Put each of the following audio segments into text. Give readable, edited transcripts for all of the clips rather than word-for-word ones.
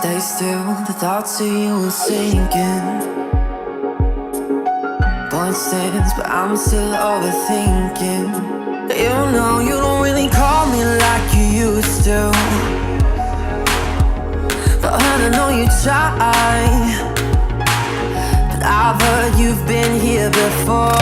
stay still, the thoughts of you are sinking. Point stands, but I'm still overthinking. You know you don't really call me like you used to, but I know you try. But I've heard you've been here before.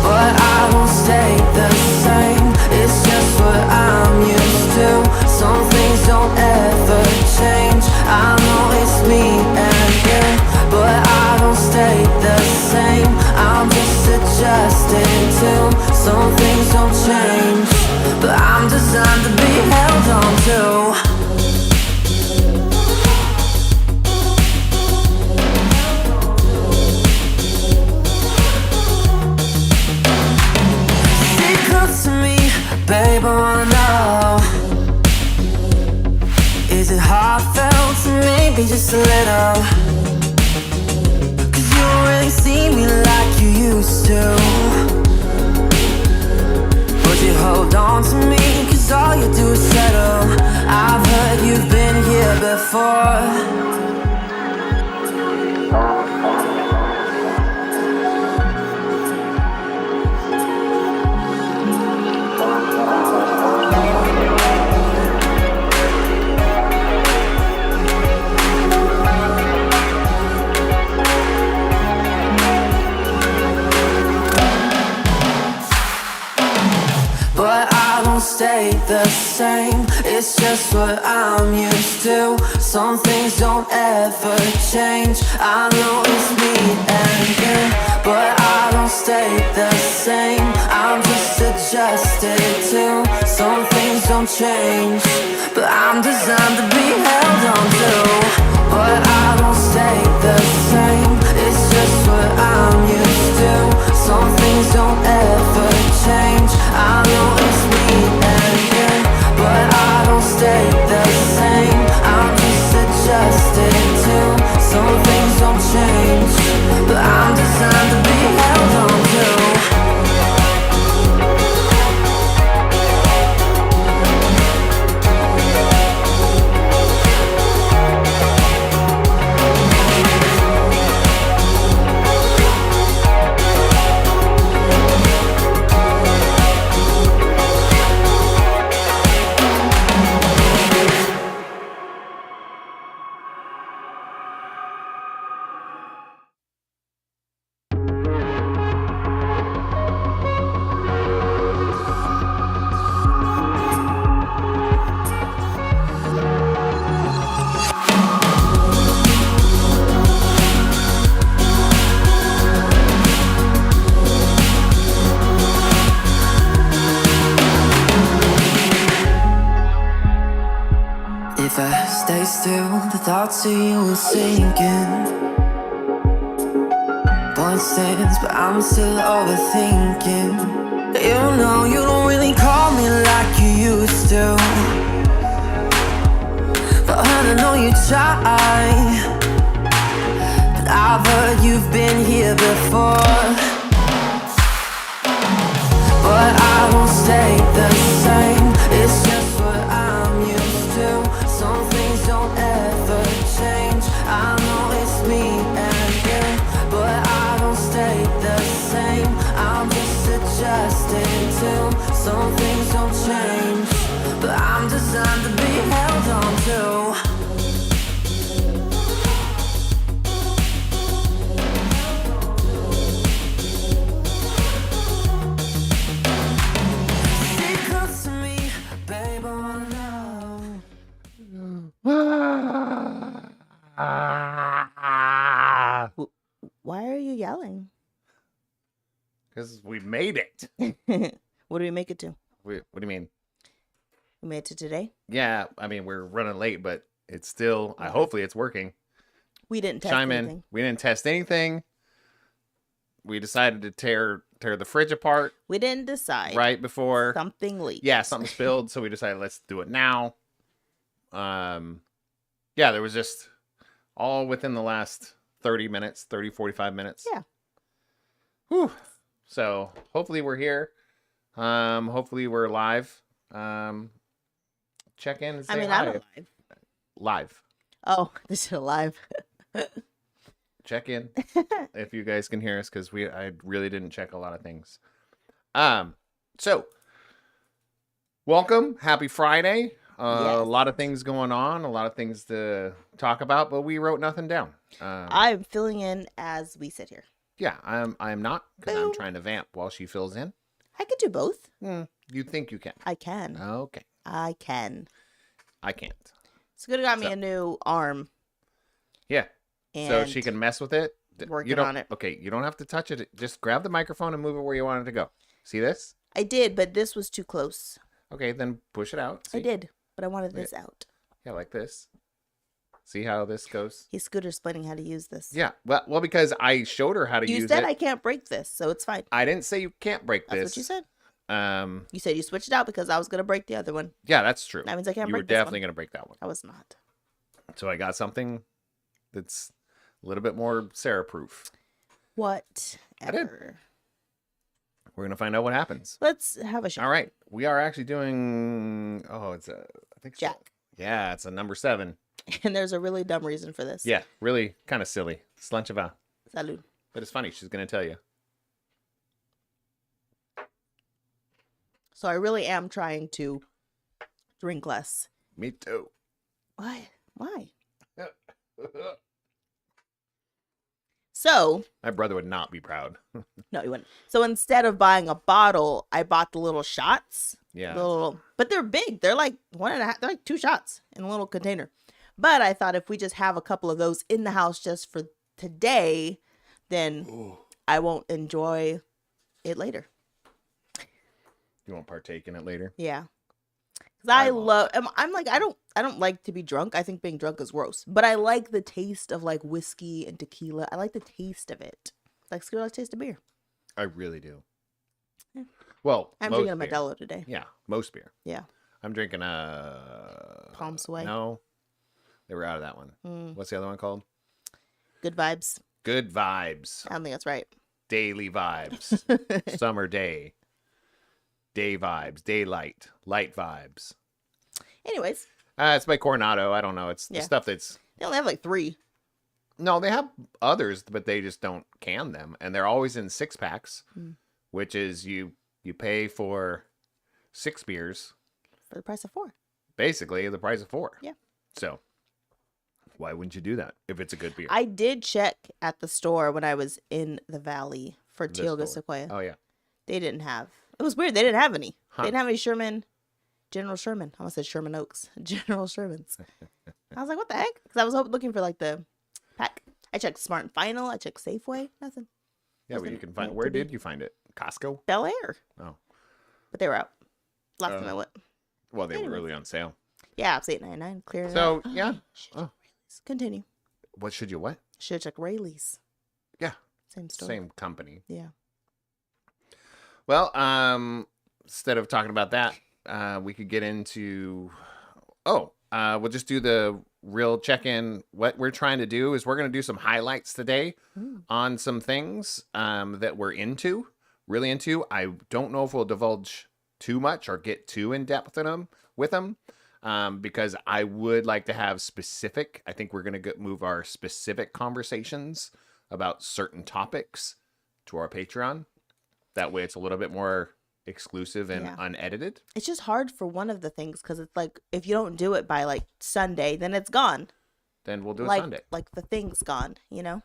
But I won't stay the same, it's just what I'm used to. Some things don't ever change, I know it's me and you. But I don't stay the same, I'm just adjusting to. Some things don't change, but I'm designed to be held on to. Babe, I wanna know, is it heartfelt to maybe just a little? Cause you don't really see me like you used to, but you hold on to me cause all you do is settle. I've heard you've been here before. Stay the same, it's just what I'm used to. Some things don't ever change, I know it's me and you. But I don't stay the same, I'm just adjusted to. Some things don't change, but I'm designed to be held on to. But I don't stay the same, it's just what I'm used to. Some things don't ever change, I know it's me and you. But I don't stay the same, I'm just adjusted to. Some things don't change, but I'm designed to be held on to. If I stay still, the thoughts of you are sinking. Point stands, but I'm still overthinking. You know you don't really call me like you used to, but I know you try. But I've heard you've been here before. But I won't stay the same, it's just what I'm used to. Some things don't ever change, I know it's me and you. But I don't stay the same, I'm just adjusting to. Some things don't change, but I'm designed to be held on to. Why are you yelling? Because we made it. What do we make it to? What do you mean? We made it to today? Yeah, I mean, we're running late, but it's still, hopefully it's working. We didn't test Chime anything. in. We didn't test anything. We decided to tear the fridge apart. We didn't decide. Right before. Something leaked. Yeah, something spilled, so we decided let's do it now. Yeah, there was just all within the last 30 minutes, 45 minutes. Yeah. Whew. So hopefully we're here. Hopefully we're live. check in and I say mean, hi. I'm alive. Live. Oh, this is alive. Check in if you guys can hear us, because I really didn't check a lot of things. So welcome, happy Friday. A Yes. lot of things going on, a lot of things to talk about, but we wrote nothing down. I'm filling in as we sit here. Yeah, I'm not, because I'm Boom. trying to vamp while she fills in. I could do both. You think you can? I can. Okay, I can. I can't. So good got me a new arm. Yeah, And so she can mess with it. working on it. Okay, you don't have to touch it. Just grab the microphone and move it where you want it to go. See this? I did, but this was too close. Okay, then push it out. See? I did, but I wanted this out. Yeah, like this. See how this goes? He's Scooter explaining how to use this. Yeah, well, because I showed her how to use it. You said I can't break this, so it's fine. I didn't say you can't break That's this. what you said. Um, You said you switched it out because I was going to break the other one. yeah, that's true. That means I can't You were break this definitely one. going to break that one. I was not. So I got something that's a little bit more Sarah-proof. Whatever. We're going to find out what happens. Let's have a shot. All right. We are actually doing, I think Jack. Yeah, it's a number 7. And there's a really dumb reason for this. Yeah, really kind of silly. Slanchava. Salud. But it's funny. She's going to tell you. So I really am trying to drink less. Me too. Why? Why? So, My brother would not be proud. no, you wouldn't. So instead of buying a bottle, I bought the little shots. Yeah. But they're big. They're like 1.5. They're like 2 shots in a little container. But I thought if we just have a couple of those in the house just for today, then I won't enjoy it later. You won't partake in it later? Yeah. Because I I won't. love, I'm like, I don't like to be drunk. I think being drunk is gross. But I like the taste of like whiskey and tequila. I like the taste of it. Like Scooter likes the taste of beer. I really do. Yeah. Well, I'm most drinking a beer. Modelo today. Yeah, most beer. Yeah. I'm drinking Palm Sway. No, they were out of that one. What's the other one called? Good vibes. Good Vibes. I don't think that's right. Daily Vibes. Summer Day. Day Vibes. Daylight. Light Vibes. Anyways, It's by Coronado. I don't know. It's the Yeah. stuff that's... they only have like 3. No, they have others, but they just don't can them. And they're always in 6-packs, which is you pay for 6 beers, For the price of 4. basically the price of 4. Yeah. So why wouldn't you do that if it's a good beer? I did check at the store when I was in the valley for The Tioga store. Sequoia. Oh, yeah. They didn't have. It was weird. They didn't have any. Huh. They didn't have any General Sherman. I almost said Sherman Oaks. General Shermans. I was like, what the heck? Because I was looking for like the pack. I checked Smart and Final. I checked Safeway. Nothing. Yeah, but Wasn't you can find... meant Where to be. did you find it? Costco? Bel Air. Oh. But they were out. Last time I went. Well, they were Anyways. really on sale. Yeah, it's $8.99. Clearing So, it out. yeah. Should check Oh. Rayleigh's. Continue. What should you what? Should check Rayleigh's. Yeah. Same store. Same company. Yeah. Well, instead of talking about that, we could get into... we'll just do the real check-in. What we're trying to do is we're going to do some highlights today on some things that we're really into. I don't know if we'll divulge too much or get too in-depth with them because I would like to have specific... I think we're going to move our specific conversations about certain topics to our Patreon. That way it's a little bit more exclusive and Yeah. unedited. It's just hard for one of the things because it's like if you don't do it by like Sunday, then it's gone. Then we'll do it like, Sunday. Like the thing's gone, you know?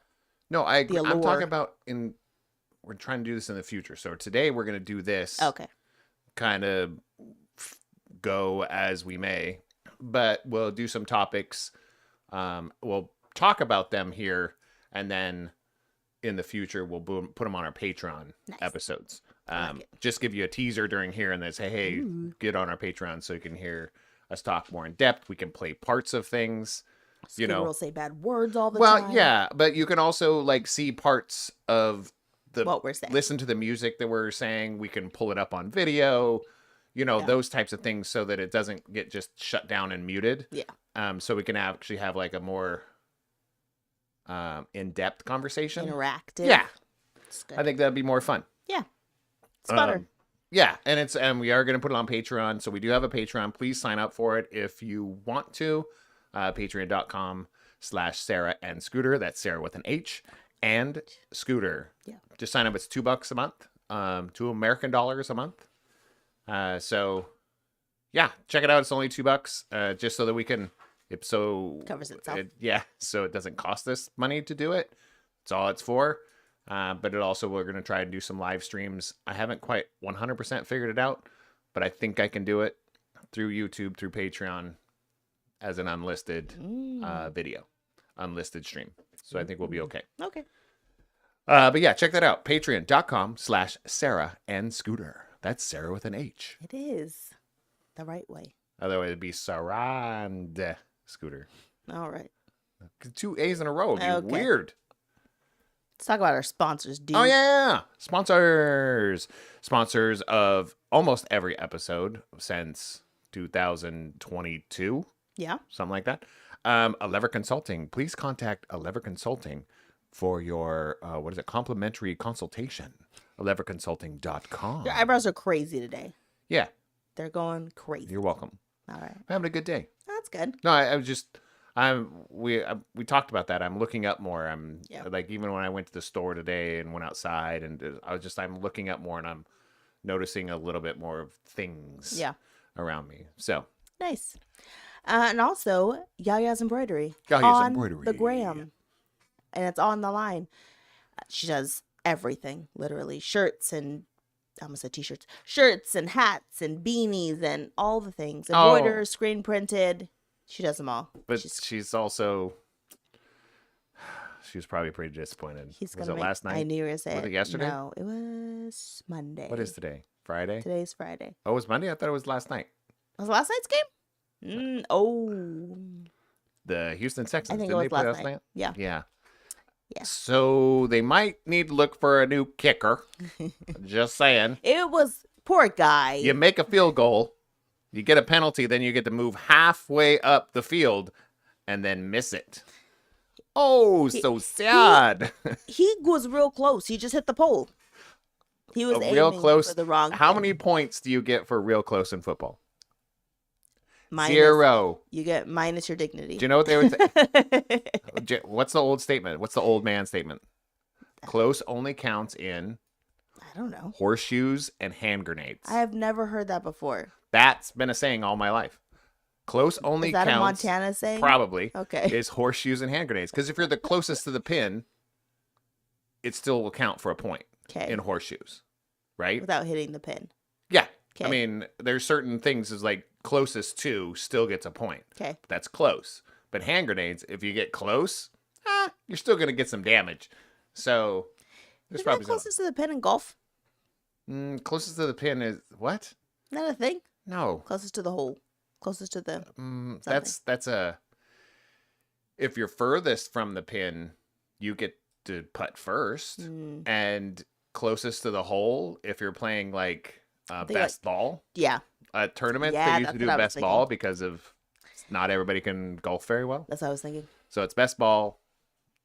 No, I agree. I'm allure. talking about we're trying to do this in the future. So today we're going to do this Okay. kind of go as we may, but we'll do some topics. We'll talk about them here, and then in the future we'll put them on our Patreon episodes. I like it. Just give you a teaser during here and then say, hey, get on our Patreon so you can hear us talk more in depth. We can play parts of things. Scooter will say bad words all the Well, time. yeah, but you can also like see parts of What we're saying. listen to the music that we're saying. We can pull it up on video, Yeah. those types of things so that it doesn't get just shut down and muted. Yeah. So we can actually have like a more in-depth conversation. Interactive. Yeah. It's good. I think that'd be more fun. yeah. It's better. Yeah, and we are going to put it on Patreon. So we do have a Patreon. Please sign up for it if you want to. Patreon.com/Sarah and Scooter. That's Sarah with an H and Scooter. Yeah. Just sign up. It's $2 a month. $2 American a month. So yeah, check it out. It's only $2. Just so that we can. Covers itself. So it doesn't cost us money to do it. That's all it's for. But it also, we're going to try and do some live streams. I haven't quite 100% figured it out, but I think I can do it through YouTube, through Patreon, as an unlisted video, unlisted stream. So I think we'll be okay. Okay. But yeah, check that out. Patreon.com/Sarah and Scooter. That's Sarah with an H. It is the right way. Otherwise, it'd be Sarah and Scooter. All right. 2 A's in a row. It'd be Okay. weird. Let's talk about our sponsors, dude. Oh, yeah. Sponsors. Sponsors of almost every episode since 2022. Yeah. Something like that. Lever Consulting. Please contact Lever Consulting for your, complimentary consultation. leverconsulting.com. Your eyebrows are crazy today. Yeah. They're going crazy. You're welcome. All right. I'm having a good day. That's good. No, we talked about that. I'm looking up more. I'm like, even when I went to the store today and went outside, and I'm looking up more, and I'm noticing a little bit more of things around me. So nice. And also Yaya's Embroidery Yaya's on Embroidery. the gram, and it's on the line. She does everything, literally shirts and I almost said t-shirts, shirts and hats and beanies and all the things. Embroidered, screen printed. She does them all. But she's also, she was probably pretty disappointed. Was it last night? I knew you were going to say Was it yesterday? No, it was Monday. What is today? Friday? Today's Friday. Oh, it was Monday? I thought it was last night. Was it last night's game? The Houston Texans. I think Didn't it was they play last night. Yeah. Yeah. Yeah. So they might need to look for a new kicker. Just saying. It was, poor guy. You make a field goal, you get a penalty, then you get to move halfway up the field and then miss it. Oh, so sad. He was real close. He just hit the pole. He was real aiming close. for the wrong How thing. many points do you get for real close in football? Minus, 0. You get minus your dignity. Do you know what they would say? What's the old statement? What's the old man statement? Close only counts in I don't know. horseshoes and hand grenades. I have never heard that before. That's been a saying all my life. Close only Is that counts. a Montana saying? Probably. Okay. Is horseshoes and hand grenades. Because if you're the closest to the pin, it still will count for a point Okay. in horseshoes. Right? Without hitting the pin. Yeah. Okay. I mean, there's certain things is like closest to still gets a point. Okay. That's close. But hand grenades, if you get close, you're still going to get some damage. So there's Isn't probably that closest to the pin in golf? closest to the pin is what? Isn't that a thing? No. Closest to the hole. Closest to the That's a. If you're furthest from the pin, you get to putt first, and closest to the hole, if you're playing like best ball, tournament, Yeah, they used that's to do what I was best thinking. ball because of not everybody can golf very well. That's what I was thinking. So it's best ball.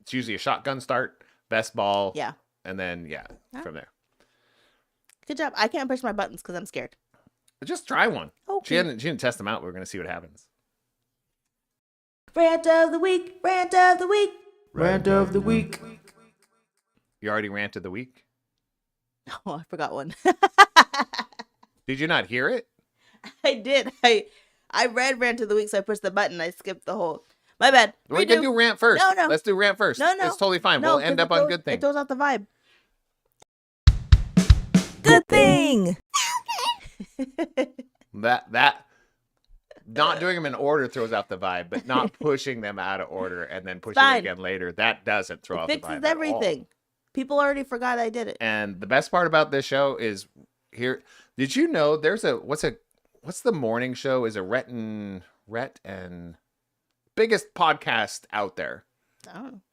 It's usually a shotgun start, best ball, Yeah. and then from there. Good job. I can't push my buttons because I'm scared. Just try one. Okay. She didn't test them out. We're gonna see what happens. Rant of the week. Rant of the week. Rant of the week. You already ranted the week. Oh, I forgot one. Did you not hear it? I did. I read rant of the week, so I pushed the button. I skipped the whole. My bad. We can do rant first. No. Let's do rant first. No. It's totally fine. No, We'll end 'cause up it on throws- good things. It throws out the vibe. Good thing. That not doing them in order throws out the vibe, but not pushing them out of order and then pushing Fine. it again later, that doesn't throw out the vibe. Fixes at all. everything. People already forgot I did it. And the best part about this show is here. Did you know there's what's the morning show? Is a Rhett and biggest podcast out there.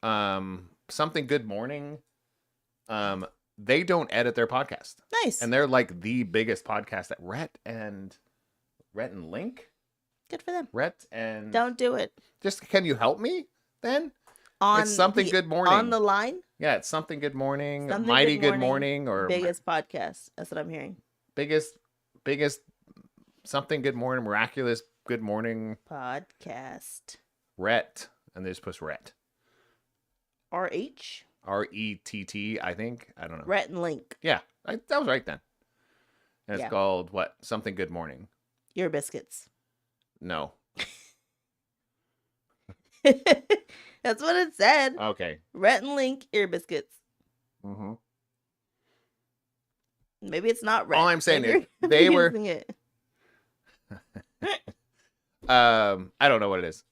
Oh, Something Good Morning. They don't edit their podcast. nice. And they're like the biggest podcast at Rhett and Link. Good for them. Rhett and Don't do it. just can you help me then? On It's Something Good Morning. On the line. Yeah, it's Something Good Morning, Something Mighty Good Good Morning, or Biggest podcast. That's what I'm hearing. biggest something good morning, miraculous good morning, Podcast. Rhett. And they just push Rhett. RH? RETT, I think. I don't know. Rhett and Link. Yeah, that was right then. And it's Yeah. called what? Something good morning. Ear biscuits. No. That's what it said. Okay. Rhett and Link ear biscuits. Mm-hmm. Maybe it's not Rhett. All I'm saying Maybe is you're they were. confusing it. I don't know what it is.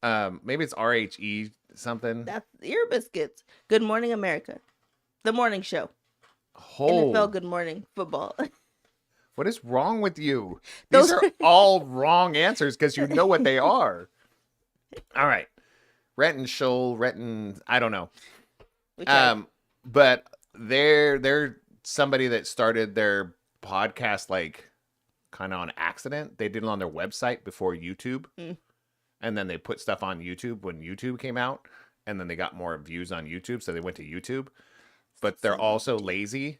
Maybe it's RHE something. That's ear biscuits. Good Morning America. The morning show. Oh, NFL Good Morning Football. what is wrong with you? Those These are all wrong answers because you know what they are. All right. Renton, I don't know. We tried. But they're somebody that started their podcast like kind of on accident. They did it on their website before YouTube. And then they put stuff on YouTube when YouTube came out, and then they got more views on YouTube, so they went to YouTube. But they're also lazy.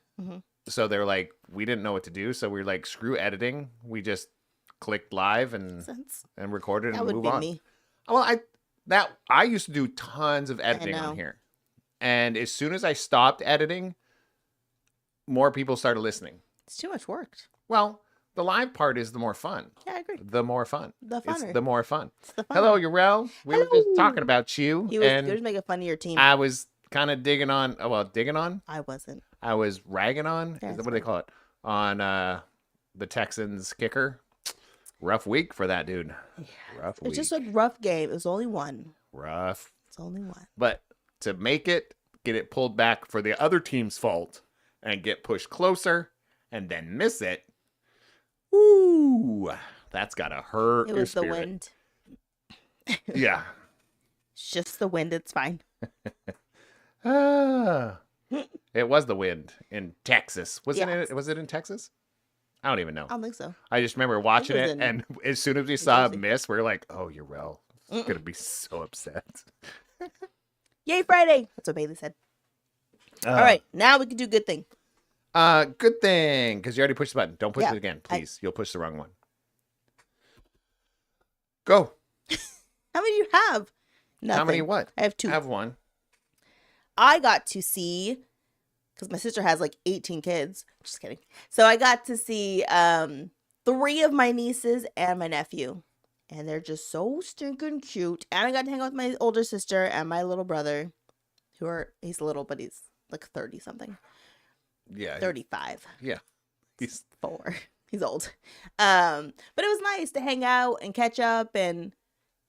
So they're like, we didn't know what to do, so we were like, screw editing. We just clicked live and recorded That and would move be on. me. Well, I used to do tons of editing on know. here. And as soon as I stopped editing, more people started listening. It's too much work. Well, the live part is the more fun. Yeah, I agree. The more fun. The It's funner. the more fun. It's the funner. Hello, Urel. We were just Hello. talking about you. He was and making fun of your team. I was kind of digging on. I wasn't. I was ragging on. Yeah, Is that it's what they call it? On the Texans kicker. Rough week for that dude. Yeah. Rough week. It's just a rough game. It was only one. Rough. It's only one. But to make it, get it pulled back for the other team's fault and get pushed closer and then miss it. Ooh, that's gotta hurt. It your was the spirit. wind. Yeah. It's just the wind. It's fine. It was the wind in Texas. Was Yes. it in Texas? I don't even know. I don't think so. I just remember watching was it, in and as soon as we saw a Jersey. miss, we were like, "Oh, Urel is gonna be so upset." Yay, Friday. That's what Bailey said. All right. Now we can do good thing. Good thing, because you already pushed the button. Don't push Yeah, it again, please. You'll push the wrong one. Go. How many do you have? Nothing. How many? What? I have two. I have one. I got to see, because my sister has like 18 kids. Just kidding. So I got to see 3 of my nieces and my nephew. And they're just so stinking cute. And I got to hang out with my older sister and my little brother, he's little, but he's like 30 something. Yeah. 35. Yeah. He's 4. He's old. But it was nice to hang out and catch up and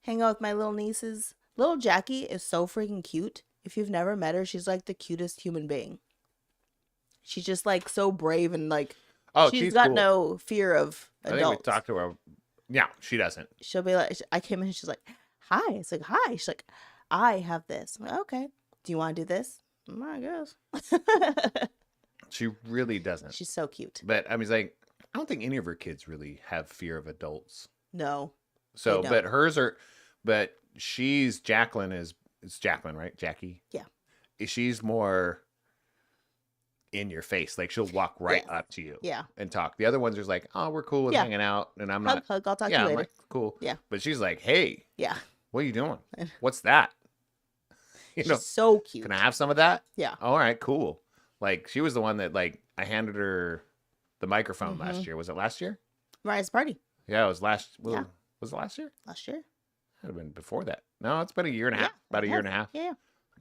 hang out with my little nieces. Little Jackie is so freaking cute. If you've never met her, she's like the cutest human being. She's just like so brave and like she's got cool. no fear of I think adults. we talked to her. Yeah, she doesn't. She'll be like, I came in and she's like, hi. It's like, hi. She's like, I have this. I'm like, okay. Do you want to do this? I guess. She really doesn't. She's so cute. But I mean, it's like, I don't think any of her kids really have fear of adults. No. So, They but don't. hers are, but Jacqueline, it's Jacqueline, right? Jackie? Yeah. She's more in your face. Like she'll walk right Yeah. up to you Yeah. and talk. The other ones are like, oh, we're cool with Yeah. hanging out. And I'm Hug, not, hug. I'll talk to yeah, you I'm later. like, cool. Yeah. But she's like, hey, Yeah. what are you doing? What's that? You She's know, so cute. can I have some of that? Yeah. All right, cool. Like she was the one that like I handed her the microphone Mm-hmm. last year. Was it last year? Mariah's party Yeah, it was last. Well, Yeah. Was it last year? last year. Could have been before that. No, it's been a year and a half. About a year and a half. Yeah.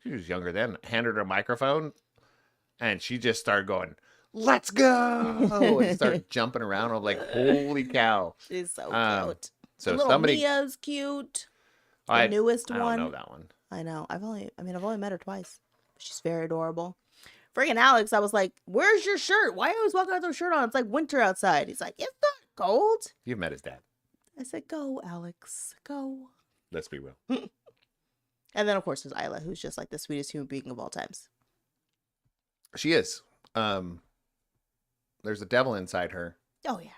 She was younger then. Handed her a microphone, and she just started going, "Let's go!" and started jumping around. I'm like, "Holy cow!" She's so cute. So Little somebody, Mia's cute. The I newest I one. don't know that one. I know. I've only met her twice. She's very adorable. Freaking Alex, I was like, where's your shirt? Why are you always walking out with a shirt on? It's like winter outside. He's like, it's not cold. You've met his dad. I said, go, Alex, go. Let's be real. And then, of course, there's Isla, who's just like the sweetest human being of all times. She is. There's a devil inside her, Oh, yeah.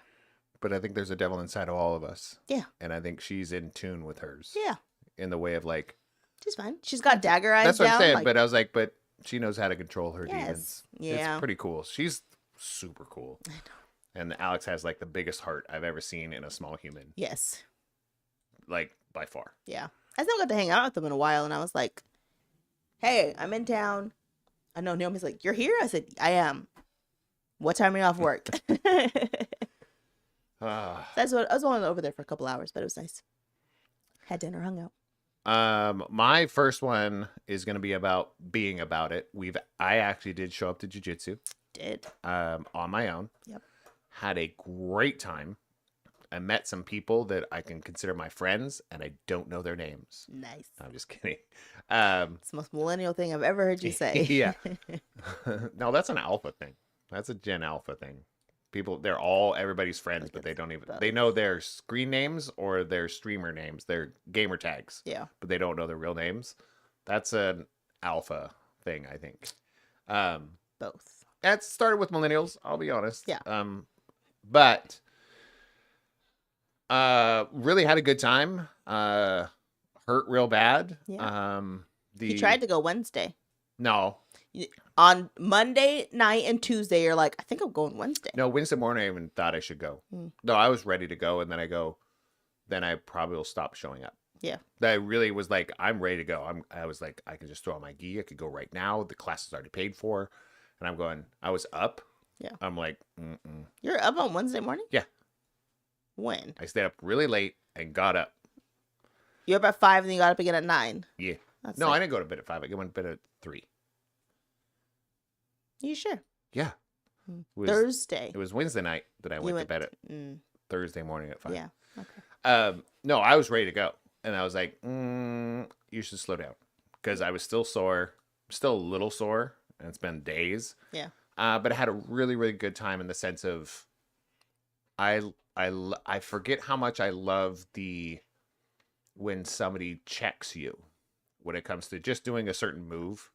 but I think there's a devil inside of all of us. Yeah. And I think she's in tune with hers. Yeah. In the way of like, She's fine. She's got dagger eyes that's what down. I'm saying. like- But I was like, but she knows how to control her Yes. demons. Yeah. It's pretty cool. She's super cool. I know. And Alex has like the biggest heart I've ever seen in a small human, Yes. like by far. Yeah. I still got to hang out with them in a while, and I was like, hey, I'm in town. I know Naomi's like, you're here? I said, I am. What time are you off work? Ah. That's what I was only over there for a couple hours, but it was nice. Had dinner, hung out. My first one is going to be about being about it. I actually did show up to jiu-jitsu Did. on my own. Yep. Had a great time. I met some people that I can consider my friends, and I don't know their names. Nice. I'm just kidding. It's the most millennial thing I've ever heard you say. Yeah. No, that's an alpha thing. That's a Gen Alpha thing. People, they're all everybody's friends, but they don't even, they know their screen names or their streamer names, their gamer tags. Yeah. But they don't know their real names. That's an alpha thing, I think. Both. That started with millennials, I'll be honest. Yeah. But really had a good time. Hurt real bad. Yeah. The He tried to go Wednesday. No. On Monday night and Tuesday, you're like, I think I'm going Wednesday. No, Wednesday morning I even thought I should go. No, I was ready to go, and then I probably will stop showing up. Yeah. I really was like, I'm ready to go. I was like, I can just throw on my gi. I could go right now. The class is already paid for. And I was up. Yeah. I'm like, You're up on Wednesday morning? Yeah. When? I stayed up really late and got up. You're up at 5 and you got up again at 9. Yeah. That's No, like- I didn't go to bed at 5. I went to bed at 3. You sure? Yeah. It was, Thursday. It was Wednesday night that I went to bed at Thursday morning at 5. Yeah. Okay. No, I was ready to go. And I was like, you should slow down. Because I was still sore. Still a little sore. And it's been days. Yeah. But I had a really, really good time in the sense of I forget how much I love when somebody checks you when it comes to just doing a certain move.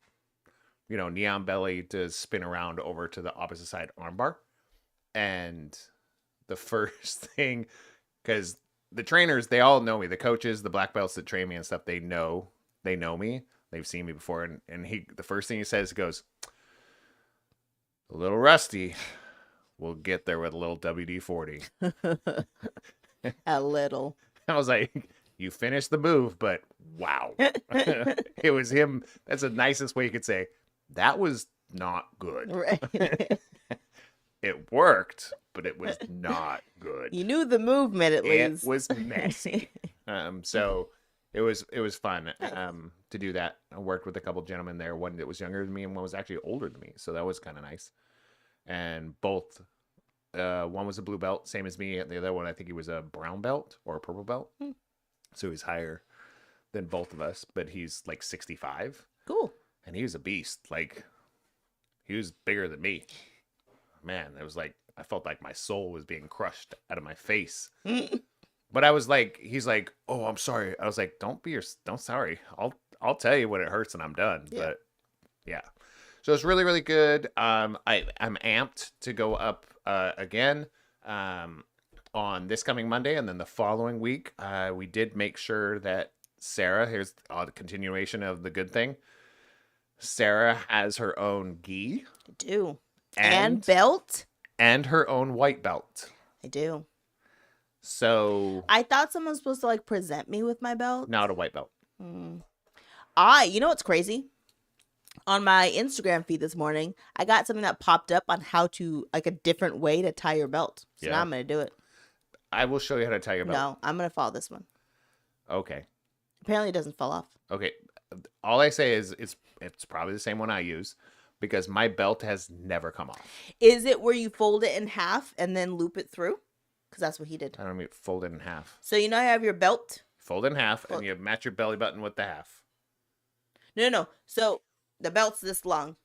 You know, Neon Belly does spin around over to the opposite side armbar. And the first thing, because the trainers, they all know me. The coaches, the black belts that train me and stuff, they know me. They've seen me before. And the first thing he says, he goes, a little rusty. We'll get there with a little WD-40. A little. I was like, you finished the move, but wow. It was him. That's the nicest way you could say, that was not good. Right. It worked, but it was not good. You knew the movement at least. It was messy. So it was fun to do that. I worked with a couple gentlemen there, one that was younger than me and one was actually older than me. So that was kind of nice. And both, one was a blue belt, same as me. And the other one, I think he was a brown belt or a purple belt. So he's higher than both of us, but he's like 65. Cool. And he was a beast. Like, he was bigger than me. Man, it was like, I felt like my soul was being crushed out of my face. But I was like, he's like, oh, I'm sorry. I was like, don't sorry. I'll tell you when it hurts and I'm done. Yeah. But yeah. So it's really, really good. I'm amped to go up again on this coming Monday. And then the following week, we did make sure that Sarah, here's the continuation of the good thing. Sarah has her own gi. I do. And belt. And her own white belt. I do. So I thought someone was supposed to like present me with my belt. Not a white belt. You know what's crazy? On my Instagram feed this morning, I got something that popped up on how to, like, a different way to tie your belt. So now I'm going to do it. I will show you how to tie your belt. No, I'm going to follow this one. Okay. Apparently it doesn't fall off. Okay. All I say is it's probably the same one I use because my belt has never come off. Is it where you fold it in half and then loop it through? Because that's what he did. I don't mean fold it in half. So you know you have your belt? Fold it in half and you match your belly button with the half. No. So the belt's this long.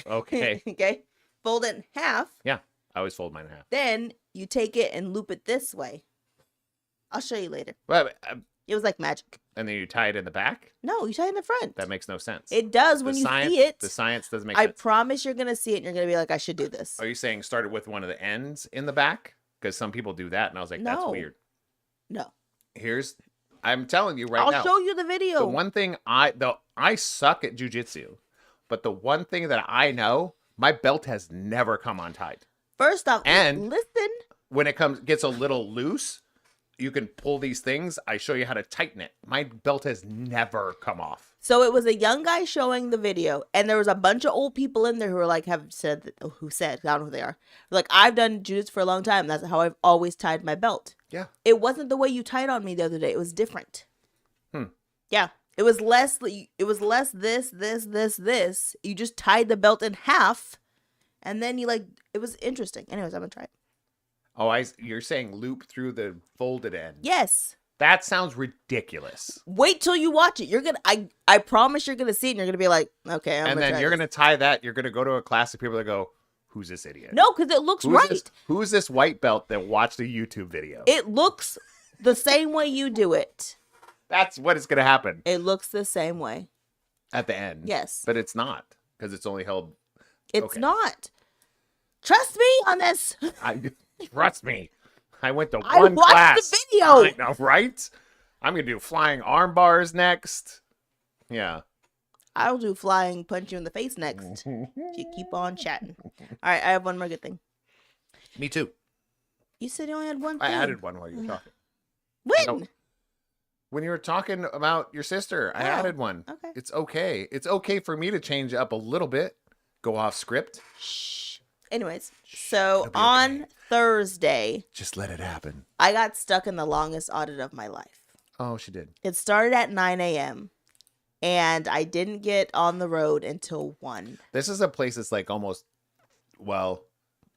Okay. Okay. Fold it in half. Yeah. I always fold mine in half. Then you take it and loop it this way. I'll show you later. Well, It was like magic. and then you tie it in the back? No, you tie it in the front. That makes no sense. It does when you see it. The science doesn't make I sense. promise you're going to see it and you're going to be like, I should do this. Are you saying start it with one of the ends in the back? Because some people do that, and I was like, that's No. weird. No. I'm telling you right now. I'll show you the video. The one thing I suck at jujitsu, but the one thing that I know, my belt has never come untied. First off, And listen. when it gets a little loose, you can pull these things. I show you how to tighten it. My belt has never come off. So it was a young guy showing the video, and there was a bunch of old people in there who were like, I don't know who they are. Like, I've done jiu-jitsu for a long time. That's how I've always tied my belt. Yeah. It wasn't the way you tied on me the other day. It was different. Yeah. It was less this. You just tied the belt in half, and then it was interesting. Anyways, I'm gonna try it. Oh, you're saying loop through the folded end. Yes. That sounds ridiculous. Wait till you watch it. I promise you're gonna see it and you're gonna be like, okay, and then you're gonna tie that. You're gonna go to a class of people that go, who's this idiot? No, because it looks right. Who's this white belt that watched a YouTube video? It looks the same way you do it. That's what is gonna happen. It looks the same way. At the end. Yes. But it's not, because it's only held. It's not. Trust me on this. Trust me. I went to one I watched class. the video. I know, right? I'm going to do flying arm bars next. Yeah. I'll do flying punch you in the face next. If you keep on chatting. All right, I have one more good thing. Me too. You said you only had one I thing. added one while you were talking. When? No. When you were talking about your sister, I added one. Okay. It's okay. It's okay for me to change up a little bit. Go off script. Shh. Anyways, so it'll be on okay. Thursday, Just let it happen. I got stuck in the longest audit of my life. Oh, she did. It started at 9 a.m. and I didn't get on the road until 1. This is a place that's like almost, well,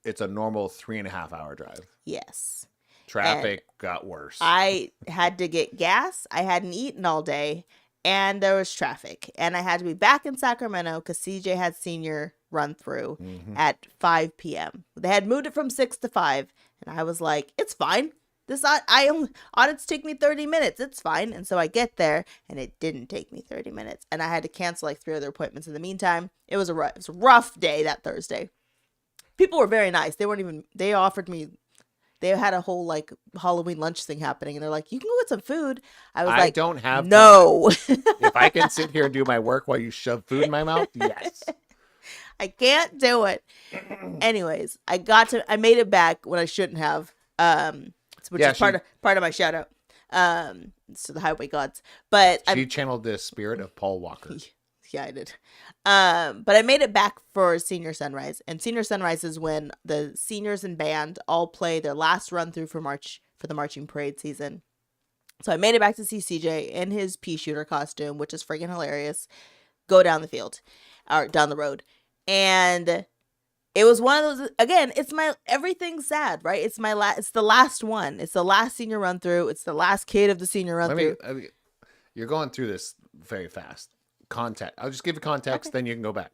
it's a normal 3.5 hour drive. Yes. Traffic got worse. I had to get gas. I hadn't eaten all day, and there was traffic. And I had to be back in Sacramento because CJ had senior run through at 5 p.m. They had moved it from 6 to 5, and I was like, it's fine. This audits take me 30 minutes. It's fine. And so I get there, and it didn't take me 30 minutes. And I had to cancel like 3 other appointments in the meantime. It was a rough day that Thursday. People were very nice. They offered me, they had a whole like Halloween lunch thing happening, and they're like, you can go get some food. I was like, don't have no. If I can sit here and do my work while you shove food in my mouth, yes. I can't do it. Anyways, I made it back when I shouldn't have. Which is part of my shout out. To the highway gods. But she channeled the spirit of Paul Walker. Yeah, I did. But I made it back for Senior Sunrise. And Senior Sunrise is when the seniors and band all play their last run through for the marching parade season. So I made it back to see CJ in his pea shooter costume, which is freaking hilarious. Go down the field or down the road. And it was one of those, again, everything's sad, right? It's the last one. It's the last senior run through. It's the last kid of the senior run through. You're going through this very fast. Context. I'll just give you context, then you can go back.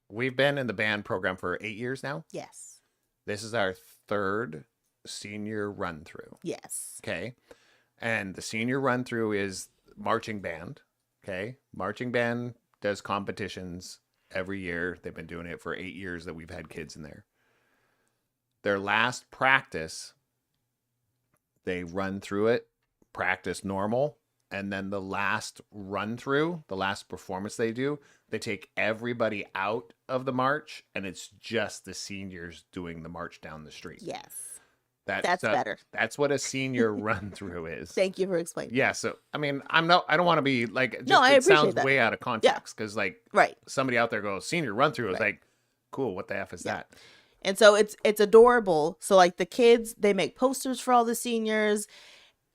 We've been in the band program for 8 years now. Yes. This is our 3rd senior run through. Yes. Okay. And the senior run through is marching band. Okay. Marching band does competitions every year. They've been doing it for 8 years that we've had kids in there. Their last practice, they run through it, practice normal, and then the last run through, the last performance they do, they take everybody out of the march, and it's just the seniors doing the march down the street. Yes. That's better. That's what a senior run through is. Thank you for explaining. Yeah. So, I mean, I don't want to be like, just, no, I it appreciate sounds that. way out of context because like right. Somebody out there goes, senior run through is like, cool. What the F is that? And so it's adorable. So like the kids, they make posters for all the seniors,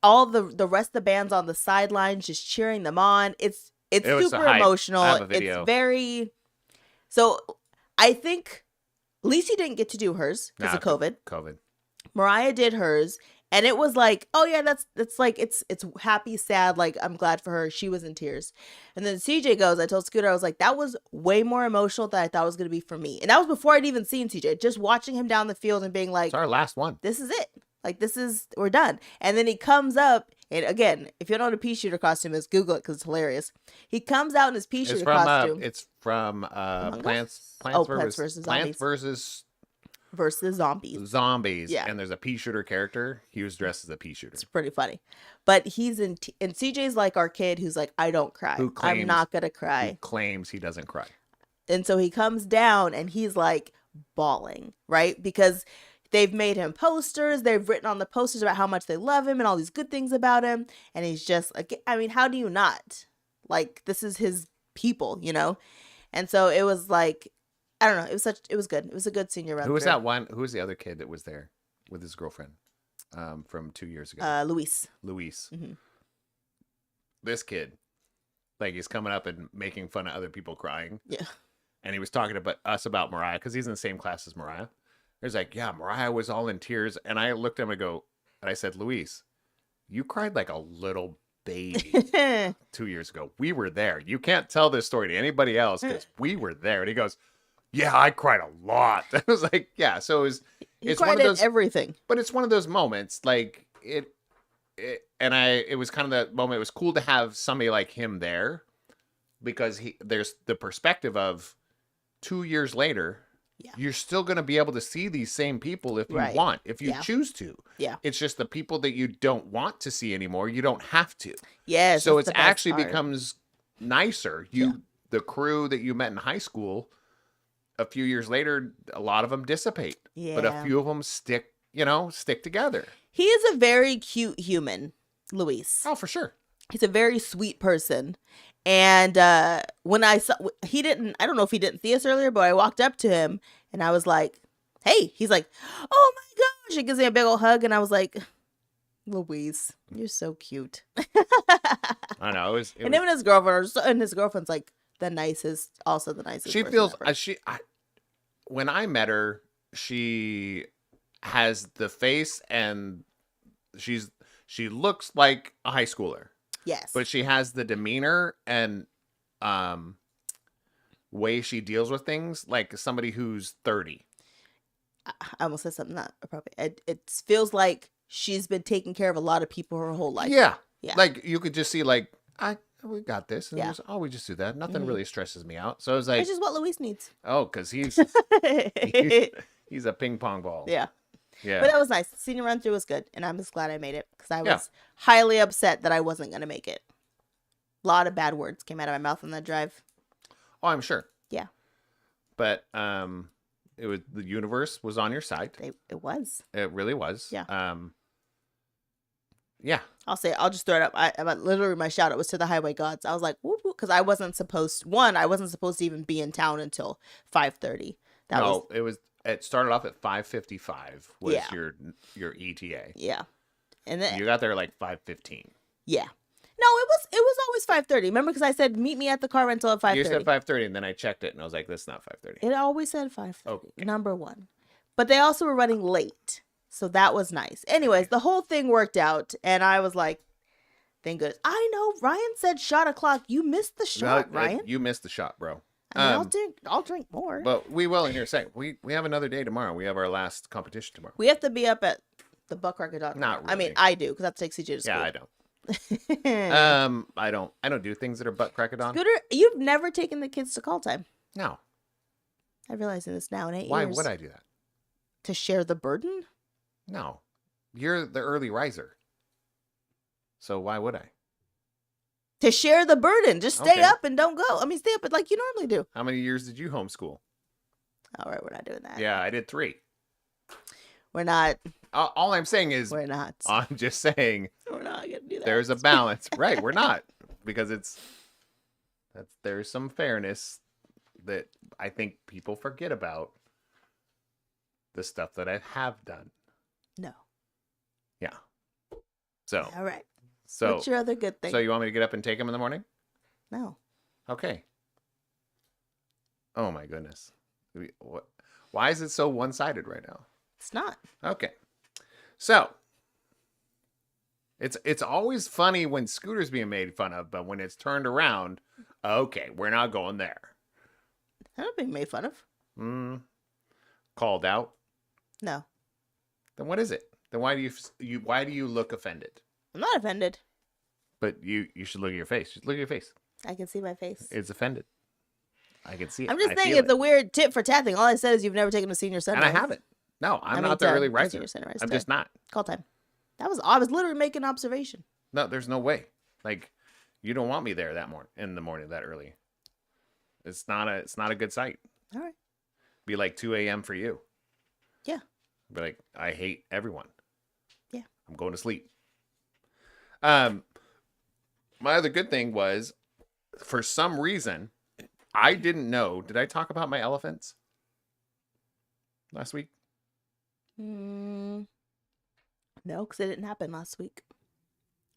all the rest of the band's on the sidelines, just cheering them on. It's super emotional. I have a video. It's very, so I think Lacey didn't get to do hers because of COVID. Mariah did hers, and it was like, oh yeah, that's like it's happy, sad. Like I'm glad for her. She was in tears, and then CJ goes. I told Scooter, I was like, that was way more emotional than I thought it was gonna be for me, and that was before I'd even seen CJ. Just watching him down the field and being like, it's our last one. This is it. Like we're done. And then he comes up, and again, if you don't know what a pea shooter costume is, Google it because it's hilarious. He comes out in his pea shooter costume. It's from Plants versus Zombies. Yeah. And there's a pea shooter character. He was dressed as a pea shooter. It's pretty funny. But he's and CJ's like our kid who's like, I don't cry. I'm not going to cry. Who claims he doesn't cry. And so he comes down and he's like bawling, right? Because they've made him posters. They've written on the posters about how much they love him and all these good things about him. And he's just like, I mean, how do you not? Like, this is his people, you know? And so it was like, I don't know. It was good. It was a good senior run. Who was that one? Who was the other kid that was there with his girlfriend from 2 years ago? Luis. Mm-hmm. This kid, like, he's coming up and making fun of other people crying. Yeah. And he was talking about us about Mariah because he's in the same class as Mariah. He's like, yeah, Mariah was all in tears. And I looked at him and I said, Luis, you cried like a little baby 2 years ago. We were there. You can't tell this story to anybody else because we were there. And he goes, yeah, I cried a lot. I was like, yeah. So it's cried one of those everything. But it's one of those moments, like it was kind of the moment. It was cool to have somebody like him there because there's the perspective of 2 years later. Yeah. You're still going to be able to see these same people if you want, if you choose to. Yeah. It's just the people that you don't want to see anymore. You don't have to. Yes. So it's actually becomes nicer. The crew that you met in high school, a few years later, a lot of them dissipate. Yeah. But a few of them stick together. He is a very cute human, Luis. Oh, for sure. He's a very sweet person. And when I saw, I don't know if he didn't see us earlier, but I walked up to him and I was like, hey, he's like, oh my gosh. He gives me a big old hug. And I was like, Louise, you're so cute. I know. And him and his girlfriend's like the nicest, also the nicest. She feels, when I met her, she has the face and she looks like a high schooler. Yes. But she has the demeanor and way she deals with things like somebody who's 30. I almost said something not appropriate. It feels like she's been taking care of a lot of people her whole life. Yeah. Yeah. Like you could just see like, we got this. And we just do that. Nothing really stresses me out. So I was like. It's just what Luis needs. Oh, because he's a ping pong ball. Yeah. Yeah. But that was nice. Senior run through was good. And I'm just glad I made it because I was highly upset that I wasn't going to make it. A lot of bad words came out of my mouth on that drive. Oh, I'm sure. Yeah. But it was the universe was on your side. It was. It really was. Yeah. Yeah. I'll just throw it up. I literally my shout out was to the highway gods. I was like, whoop, whoop, because I wasn't supposed to even be in town until 5:30. It started off at 5:55 was your ETA. Yeah. And then you got there like 5:15. Yeah. No, it was always 5:30. Remember, because I said meet me at the car rental at 5:30. You said 5:30, and then I checked it, and I was like, "This is not 5:30." It always said 5:30. Okay. Number one, but they also were running late, so that was nice. Anyways, the whole thing worked out, and I was like, "Thank goodness." I know Ryan said shot o'clock. You missed the shot, Ryan. You missed the shot, bro. I mean, I'll drink more. But we will in here a second. We have another day tomorrow. We have our last competition tomorrow. We have to be up at the Buck Rocket Dog. Not really. I mean, I do because I have to take CJ to school. Yeah, I don't. I don't do things that are butt crack on. Scooter, you've never taken the kids to call time. No. I'm realizing this now in 8 years. Why would I do that? To share the burden? No. You're the early riser. So why would I? To share the burden. Just stay up and don't go. I mean, stay up like you normally do. How many years did you homeschool? All right, we're not doing that. Yeah, I did 3. We're not. All I'm saying is we're not. I'm just saying we're not gonna do that. There's a balance, right? We're not, because there's some fairness that I think people forget about the stuff that I have done. No. Yeah. So. All right. So. What's your other good thing? So you want me to get up and take them in the morning? No. Okay. Oh my goodness. What? Why is it so one-sided right now? It's not. Okay. So, it's always funny when Scooter's being made fun of, but when it's turned around, okay, we're not going there. I'm not being made fun of. Called out? No. Then what is it? Then why do you look offended? I'm not offended. But you should look at your face. Just look at your face. I can see my face. It's offended. I can see it. I'm just saying it's a weird tit for tat thing. All I said is you've never taken a senior sunrise. And I haven't. No, I'm not the early riser. I'm just not. Call time. I was literally making an observation. No, there's no way. Like, you don't want me there in the morning that early. It's not a good sight. All right. Be like 2 a.m. for you. Yeah. Be like, I hate everyone. Yeah. I'm going to sleep. My other good thing was, for some reason, I didn't know. Did I talk about my elephants last week? No, because it didn't happen last week.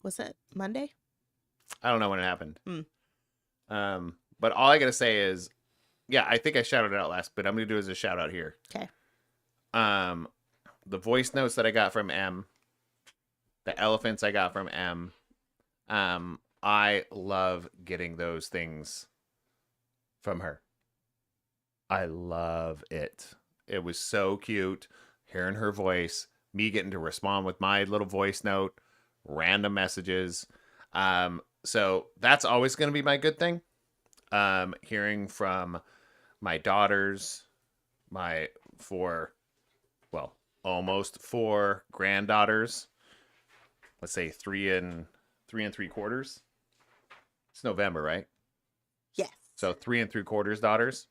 Was it Monday? I don't know when it happened. But all I gotta say is, yeah, I think I shouted it out last, but I'm gonna do it as a shout out here. Okay. The voice notes that I got from M, the elephants I got from M, I love getting those things from her. I love it. It was so cute hearing her voice, me getting to respond with my little voice note, random messages. So that's always going to be my good thing. Hearing from my daughters, almost 4 granddaughters. Let's say 3 and 3/4. It's November, right? Yes. So 3 3/4 daughters,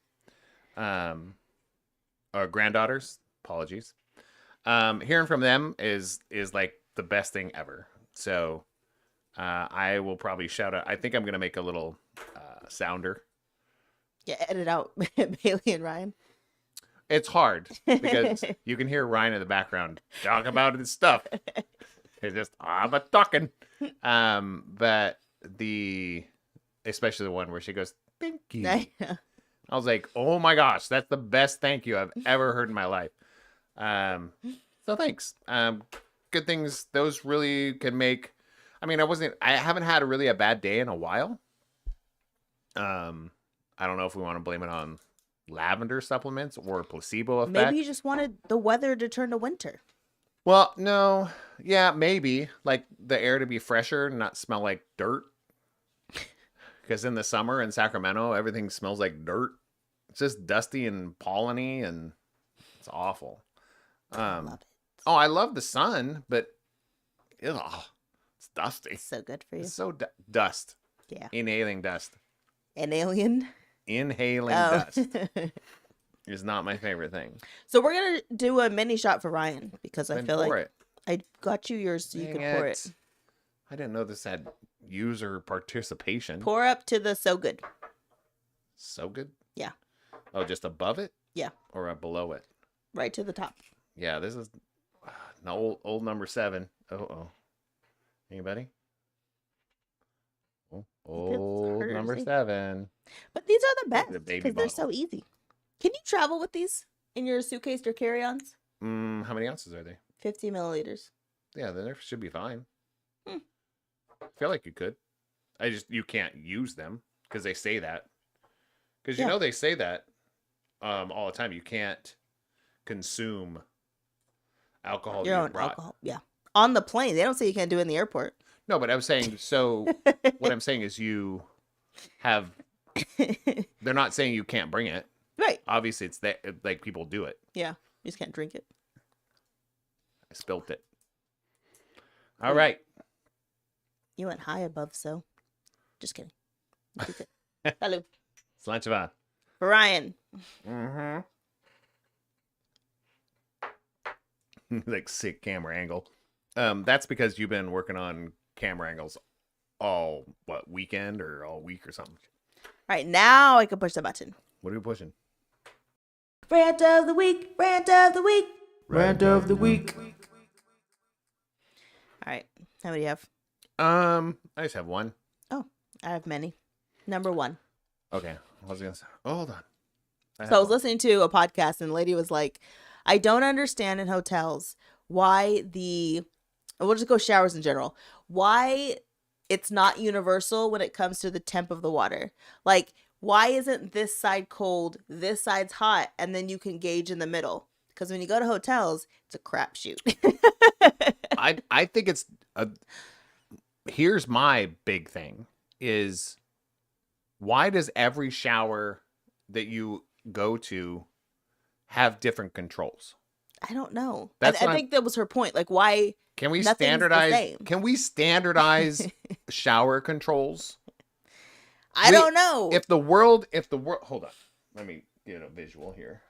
or granddaughters. Apologies. Hearing from them is like the best thing ever. So I will probably shout out. I think I'm gonna make a little sounder. Yeah, edit out Bailey and Ryan. It's hard because you can hear Ryan in the background talk about his stuff. It's just I'm a talking. But especially the one where she goes, "Thank you." I was like, "Oh my gosh, that's the best thank you I've ever heard in my life." So thanks. Good things. Those really can make. I mean, I haven't had really a bad day in a while. I don't know if we want to blame it on lavender supplements or placebo effect. Maybe you just wanted the weather to turn to winter. Well, no. Yeah, maybe. Like the air to be fresher and not smell like dirt. Because in the summer in Sacramento, everything smells like dirt. It's just dusty and pollen-y, and it's awful. I love it. Oh, I love the sun, but it's dusty. It's so good for you. It's so dust. Yeah. Inhaling dust. An alien? Inhaling dust is not my favorite thing. So we're going to do a mini shot for Ryan because I feel like I got you yours so you can pour it. I didn't know this had user participation. Pour up to the So Good. So Good? Yeah. Oh, just above it? Yeah. Or below it? Right to the top. Yeah, this is an old number 7. Oh. Anybody? Oh, old number 7. But these are the best The baby because they're so easy. Can you travel with these in your suitcase or carry-ons? How many ounces are they? 50 milliliters. Yeah, they should be fine. I feel like you could. You can't use them because they say that. Because they say that all the time. You can't consume alcohol. Your own alcohol. Yeah. On the plane. They don't say you can't do it in the airport. No, but I'm saying, so what I'm saying is you have, they're not saying you can't bring it. Right. Obviously, it's that, like, people do it. Yeah. You just can't drink it. I spilt it. All right. You went high above, so. Just kidding. Hello. Slanchava. For Ryan. Like, sick camera angle. That's because you've been working on camera angles all, weekend or all week or something. All right, now I can push the button. What are you pushing? Rant of the week. Rant of the week. Rant of the week. All right. How many do you have? I just have one. Oh, I have many. Number 1. Okay. I was going to say, hold on. I was listening to a podcast and the lady was like, I don't understand in hotels why we'll just go showers in general, why it's not universal when it comes to the temp of the water. Like, why isn't this side cold, this side's hot, and then you can gauge in the middle? Because when you go to hotels, it's a crapshoot. I think it's here's my big thing is, why does every shower that you go to have different controls? I don't know. I think that was her point. Like, why? Can we nothing's standardize? the same? Can we standardize shower controls? I don't know. If the world, hold on, let me get a visual here.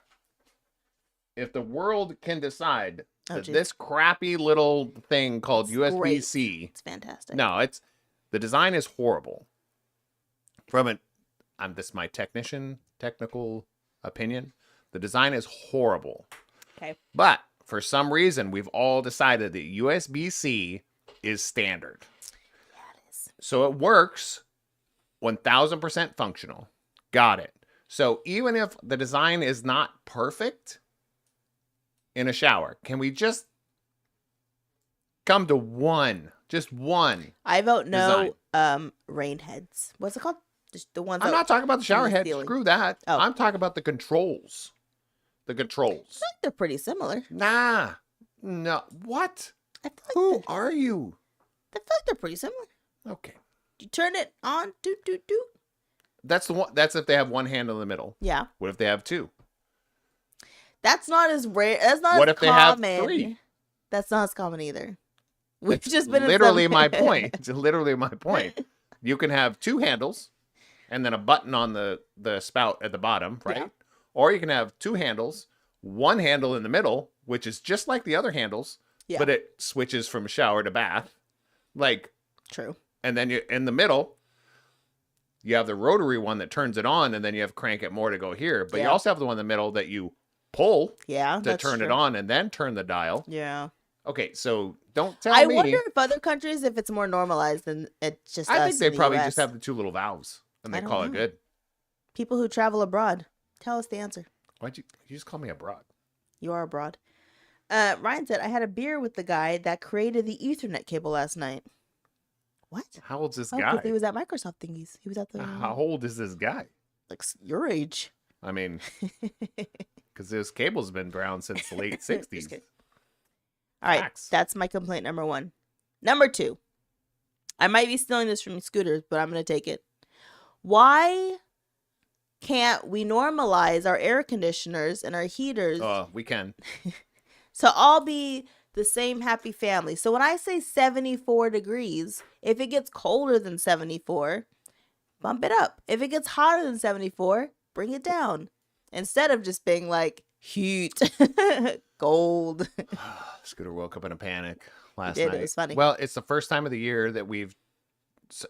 if the world can decide Oh, that geez. this crappy little thing called It's USB-C, It's fantastic. no, the design is horrible. This is my technical opinion. The design is horrible. Okay. But for some reason, we've all decided that USB-C is standard. Yeah, it is. So it works 1000% functional. Got it. So even if the design is not perfect in a shower, can we just come to just one? I vote no. Design. Rain heads. What's it called? Just the ones. I'm not talking about the shower the head. ceiling. Screw that. Oh. I'm talking about the controls. The controls. I think they're pretty similar. Nah. No. What? I feel like Who are you? I feel like they're pretty similar. Okay. You turn it on. Doot doot doot. That's the one. That's if they have one handle in the middle. Yeah. What if they have two? That's not as rare. That's not What as if they have common. three? That's not as common either. We've just been literally in some... my point. It's literally my point. You can have two handles and then a button on the spout at the bottom, right? Yeah. Or you can have two handles, one handle in the middle, which is just like the other handles, Yeah. but it switches from shower to bath. Like, True. and then you in the middle, you have the rotary one that turns it on, and then you have crank it more to go here. But you Yeah. also have the one in the middle that you pull Yeah. to that's turn it true. on and then turn the dial. Yeah. Okay, so don't tell I me. wonder if other countries, if it's more normalized than it's just. I us think they in the probably US. just have the two little valves and they I don't call it know. good. People who travel abroad. Tell us the answer. Why'd you just call me abroad? You are abroad. Ryan said, I had a beer with the guy that created the Ethernet cable last night. What? How old's this Oh, guy? because he was at Microsoft thingies. He was at the How old is this guy? like your age. I mean, because this cable's been around since the late Just 60s. kidding. All right, Facts. that's my complaint number 1. Number 2, I might be stealing this from scooters, but I'm gonna take it. Why can't we normalize our air conditioners and our heaters We can. to all be the same happy family? So when I say 74 degrees, if it gets colder than 74, bump it up. If it gets hotter than 74, bring it down. Instead of just being like heat, cold. Scooter woke up in a panic last did, it night. was funny. Well, it's the first time of the year that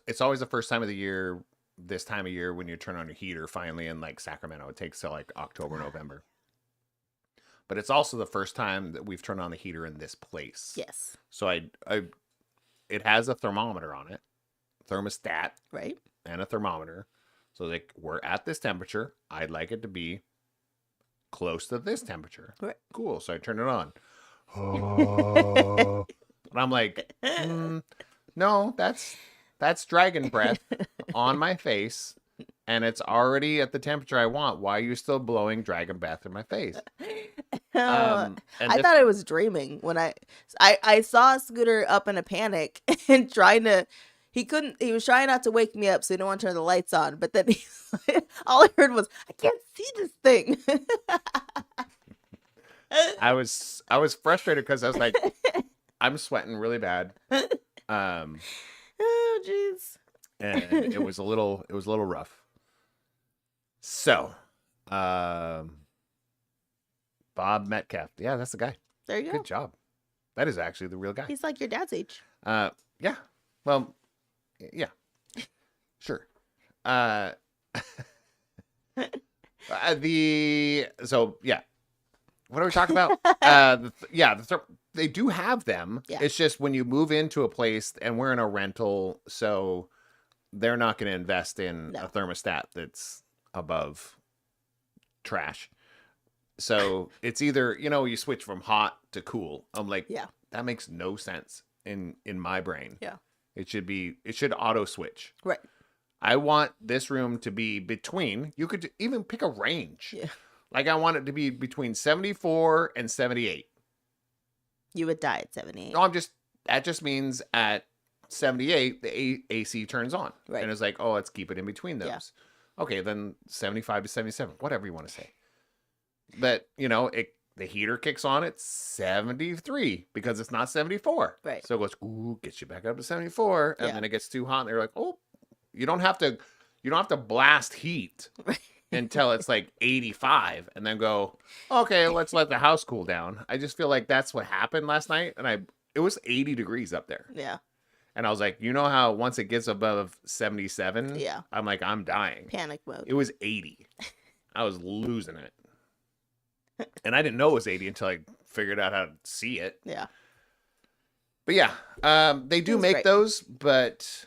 it's always the first time of the year, this time of year, when you turn on your heater finally in like Sacramento. It takes till like October, November. But it's also the first time that we've turned on the heater in this place. Yes. So it has a thermometer on it, thermostat, Right? and a thermometer. So like we're at this temperature. I'd like it to be close to this temperature. Right. Cool. So I turn it on. And I'm like, no, that's dragon breath on my face, and it's already at the temperature I want. Why are you still blowing dragon breath in my face? And I thought I was dreaming when I saw Scooter up in a panic and he was trying not to wake me up, so he didn't want to turn the lights on, but then all I heard was, I can't see this thing. I was frustrated because I was like, I'm sweating really bad. Oh jeez. And it was a little rough. So, Bob Metcalf. Yeah, that's the guy. There you Good go. job. That is actually the real guy. He's like your dad's age. Yeah. Well, yeah. Sure. Yeah. What are we talking about? They do have them. Yeah. It's just when you move into a place, and we're in a rental, so they're not going to invest in No. a thermostat that's above trash. So it's either, you switch from hot to cool. I'm like, Yeah. that makes no sense in my brain. Yeah. It should auto switch. Right. I want this room to be between, you could even pick a range. Yeah. Like I want it to be between 74 and 78. You would die at 78. No, that just means at 78, the AC turns on. Right. And it's like, oh, let's keep it in between those. Yeah. Okay, then 75 to 77, whatever you want to say. But, the heater kicks on at 73 because it's not 74. Right. So it goes, ooh, gets you back up to 74. And Yeah. then it gets too hot. And they're like, oh, you don't have to blast heat. Right. until it's like 85 and then go, okay, let's let the house cool down. I just feel like that's what happened last night. And it was 80 degrees up there. Yeah. And I was like, you know how once it gets above 77, Yeah. I'm like, I'm dying. Panic mode. It was 80. I was losing it. And I didn't know it was 80 until I figured out how to see it. Yeah. But yeah, they do Feels make great. those, but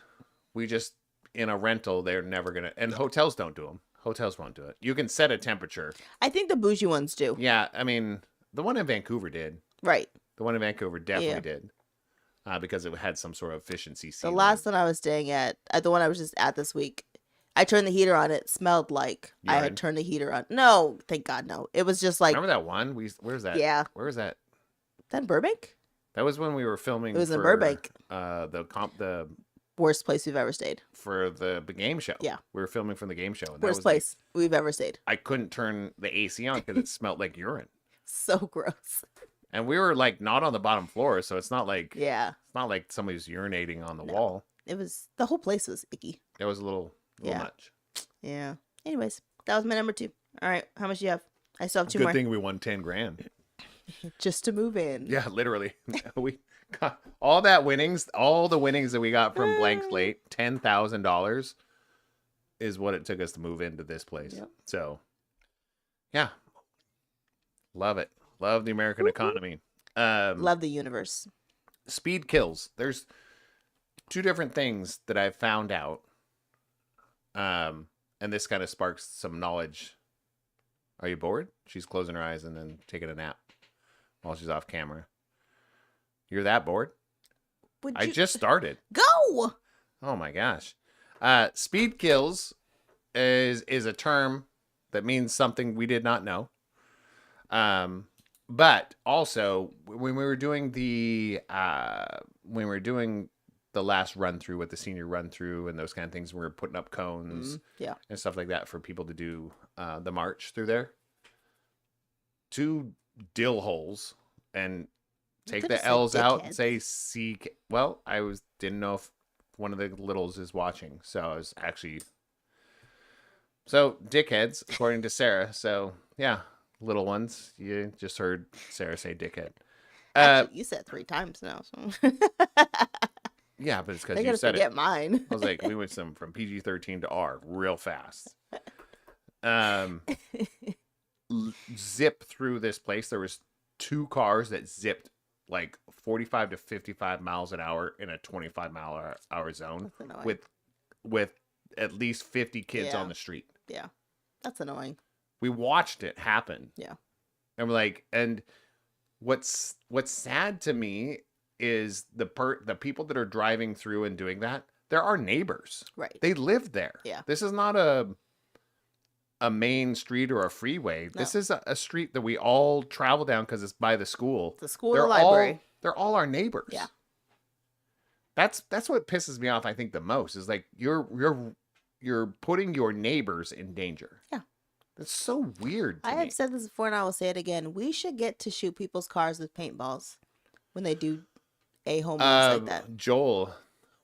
we just, in a rental, they're never going to, and hotels don't do them. Hotels won't do it. You can set a temperature. I think the bougie ones do. Yeah, I mean, the one in Vancouver did. Right. The one in Vancouver definitely did. Because it had some sort of efficiency. The last one I was staying at the one I was just at this week, I turned the heater on. It smelled like I Urine? had turned the heater on. No, thank God, no. It was just like, Remember that one? Where's that? yeah. Where was that? That in Burbank? That was when we were filming. It was in for, Burbank. The Worst place we've ever stayed. for the game show. Yeah. We were filming from the game show. And that Worst was like- place we've ever stayed. I couldn't turn the AC on because it smelled like urine. So gross. And we were like not on the bottom floor, so it's not like Yeah. somebody's urinating on the No. wall. The whole place was icky. That was a little Yeah. much. Yeah. Anyways, that was my number 2. All right. How much do you have? I still have 2 Good more. thing we won 10 grand. Just to move in. Yeah, literally. We got all the winnings that we got from Blank Slate, $10,000 is what it took us to move into this place. Yep. So, yeah. Love it. Love the American economy. Love the universe. Speed kills. There's 2 different things that I've found out. And this kind of sparks some knowledge. Are you bored? She's closing her eyes and then taking a nap while she's off camera. You're that bored? I just started. Go! Oh my gosh. Speed kills is a term that means something we did not know. But also when we were doing the last run through with the senior run through and those kind of things, we were putting up cones Yeah. and stuff like that for people to do the march through there. 2 dill holes and take could've the said L's out dickhead. and say C. Well, didn't know if one of the littles is watching, so I was actually dickheads according to Sarah. So yeah, little ones. You just heard Sarah say dickhead. Actually, you said 3 times now. So. Yeah, but it's because They're you gonna said forget it. mine. I was like, we went from PG-13 to R real fast. Zip through this place. There was 2 cars that zipped like 45 to 55 miles an hour in a 25-mile-an-hour zone That's annoying. with at least 50 kids Yeah. on the street. Yeah. That's annoying. We watched it happen. Yeah. And we're like, and what's sad to me is the people that are driving through and doing that, they're our neighbors. Right. They live there. Yeah. This is not a main street or a freeway. No. This is a street that we all travel down because it's by the school. The school or library. They're all our neighbors. Yeah. That's what pisses me off, I think, the most is like you're putting your neighbors in danger. Yeah. That's so weird to I me. have said this before and I will say it again. We should get to shoot people's cars with paintballs when they do a-hole moves like that. Joel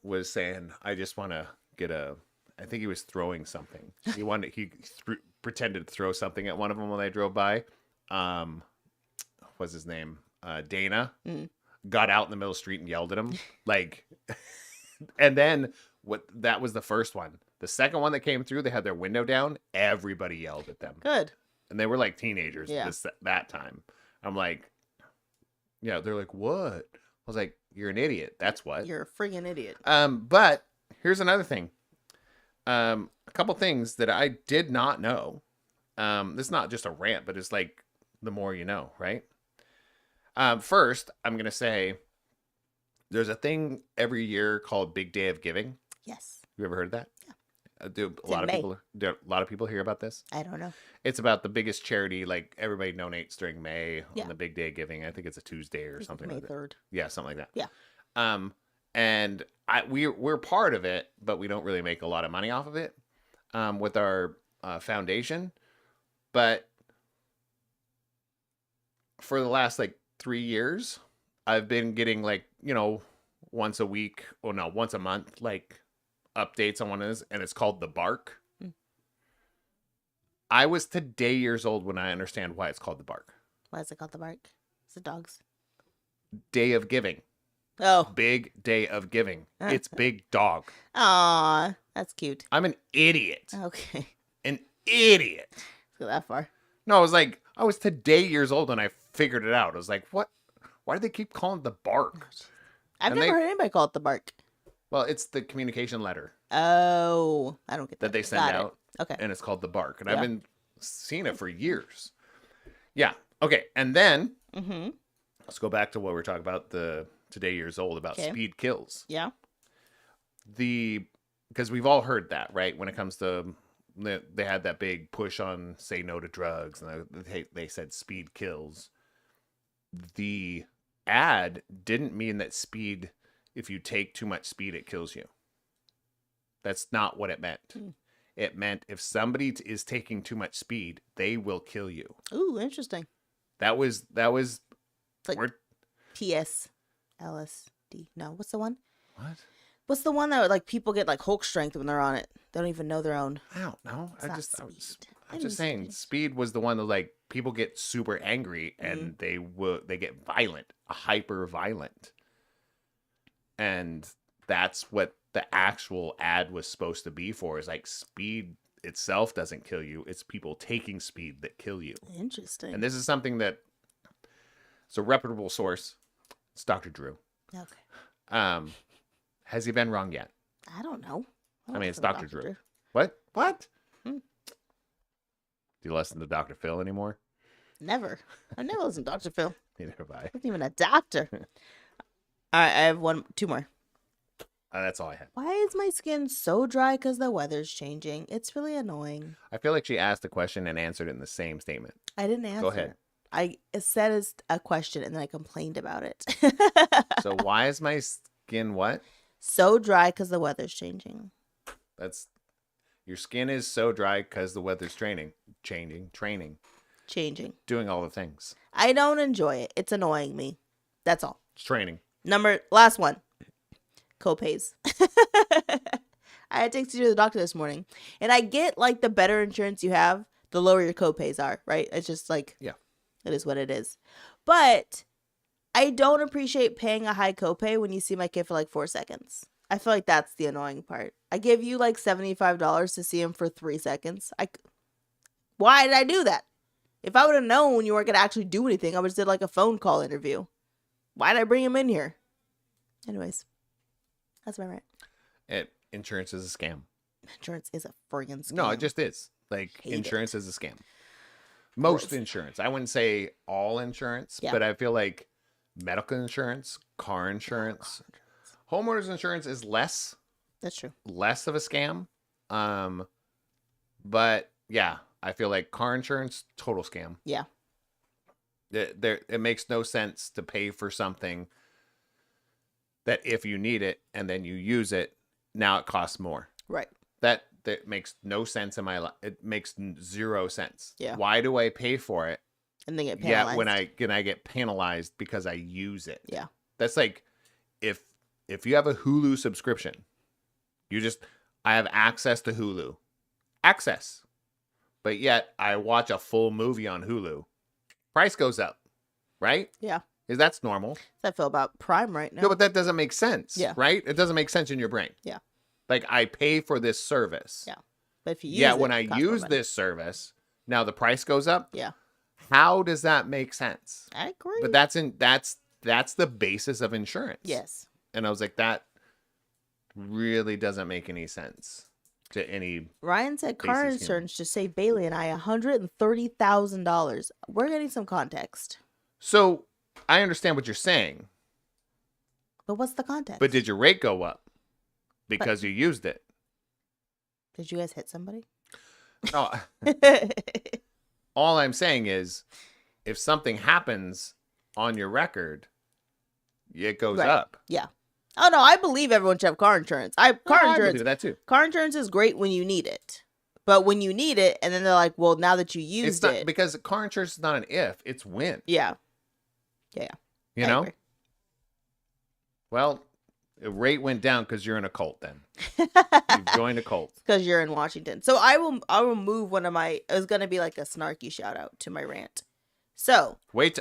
was saying, I just want to get I think he was throwing something. He pretended to throw something at one of them when they drove by. What's his name? Dana got out in the middle of the street and yelled at him. Like, and then that was the first one. The second one that came through, they had their window down. Everybody yelled at them. Good. And they were like teenagers Yeah. that time. I'm like, yeah, they're like, what? I was like, you're an idiot. That's what. You're a friggin' idiot. But here's another thing. A couple things that I did not know. This is not just a rant, but it's like the more you know, right? First, I'm going to say there's a thing every year called Big Day of Giving. Yes. You ever heard of that? Yeah. Do a in lot of May. people hear about this? I don't know. It's about the biggest charity. Like everybody donates during May Yeah. on the Big Day of Giving. I think it's a Tuesday or something May like that. 3rd. Yeah, something like that. Yeah. And we're part of it, but we don't really make a lot of money off of it with our foundation. But for the last like 3 years, I've been getting like, once a week or no, once a month, like updates on one of this, and it's called The Bark. I was today years old when I understand why it's called the bark. Why is it called the bark? It's the dogs. Day of giving. Oh. Big day of giving. It's big dog. Aw, that's cute. I'm an idiot. Okay. An idiot. Let's go that far. No, I was today years old when I figured it out. I was like, what? Why do they keep calling it the bark? I've And never they- heard anybody call it the bark. Well, it's the communication letter Oh, I don't get that. that they send Got it. out. Okay. And it's called the bark. And Yeah. I've been seeing it for years. Yeah. Okay. And then Mm-hmm. let's go back to what we were talking about today years old about Okay. speed kills. Yeah. Because we've all heard that, right? When it comes to they had that big push on say no to drugs, and they said speed kills. The ad didn't mean that speed, if you take too much speed, it kills you. That's not what it meant. It meant if somebody is taking too much speed, they will kill you. Ooh, interesting. That was It's like we're- PS, LSD. No, what's the one? what? What's the one that like people get like Hulk strength when they're on it? They don't even know their own. I don't know. It's not speed. I'm just saying speed was the one that like people get super angry and they get violent, hyper violent. And that's what the actual ad was supposed to be for, is like speed itself doesn't kill you. It's people taking speed that kill you. Interesting. And this is something that it's a reputable source. It's Dr. Drew. Okay. Has he been wrong yet? I don't know. I mean, it's Dr. Drew. What? What? Hmm. Do you listen to Dr. Phil anymore? Never. I've never listened to Dr. Phil. Neither have I. I wasn't even a doctor. All right, I have two more. That's all I had. Why is my skin so dry because the weather's changing? It's really annoying. I feel like she asked a question and answered it in the same statement. I didn't answer. Go ahead. I said as a question and then I complained about it. So why is my skin what? So dry because the weather's changing. That's your skin is so dry because the weather's training, Changing. doing all the things. I don't enjoy it. It's annoying me. That's all. It's training. Last one. Copays. I had to take you to the doctor this morning. And I get like the better insurance you have, the lower your copays are, right? It's just like, Yeah. It is what it is. But I don't appreciate paying a high copay when you see my kid for like 4 seconds. I feel like that's the annoying part. I give you like $75 to see him for 3 seconds. Why did I do that? If I would have known you weren't going to actually do anything, I would have did like a phone call interview. Why did I bring him in here? Anyways, that's my rant. Insurance is a scam. Insurance is a friggin' scam. No, it just is. Like Hate insurance is a scam. Most course. insurance. I wouldn't say all insurance, Yeah. but I feel like medical insurance, car insurance, homeowners insurance is less That's true. of a scam. But yeah, I feel like car insurance, total scam. Yeah. It makes no sense to pay for something that if you need it and then you use it, now it costs more. Right. That makes no sense in my life. It makes zero sense. Yeah. Why do I pay for it? And they get Yeah, penalized. when I get penalized because I use it. Yeah. That's like if you have a Hulu subscription, I have access to Hulu. Access. But yet I watch a full movie on Hulu. Price goes up. Right? Yeah. Because that's normal. That's how I feel about Prime right now. No, but that doesn't make sense. Yeah. Right? It doesn't make sense in your brain. Yeah. Like I pay for this service. Yeah. But if you use When I it costs more use money. this service, now the price goes up. Yeah. How does that make sense? I agree. But that's the basis of insurance. Yes. And I was like, that really doesn't make any sense to any. Ryan said car Basic insurance just saved Bailey and I $130,000. We're getting some context. So I understand what you're saying, But what's the context? but did your rate go up because you used it? Did you guys hit somebody? No. All I'm saying is, if something happens on your record, it goes Right. up. Yeah. Oh no, I believe everyone should have car insurance. I Insurance. believe that too. Car insurance is great when you need it. But when you need it and then they're like, well, now that you It's used not it. because car insurance is not an if, it's when. Yeah. Yeah. You I know? agree. Well, The rate went down because you're in a cult. Then you've joined a cult. Because you're in Washington. So I will move one of my. It was gonna be like a snarky shout out to my rant. So wait.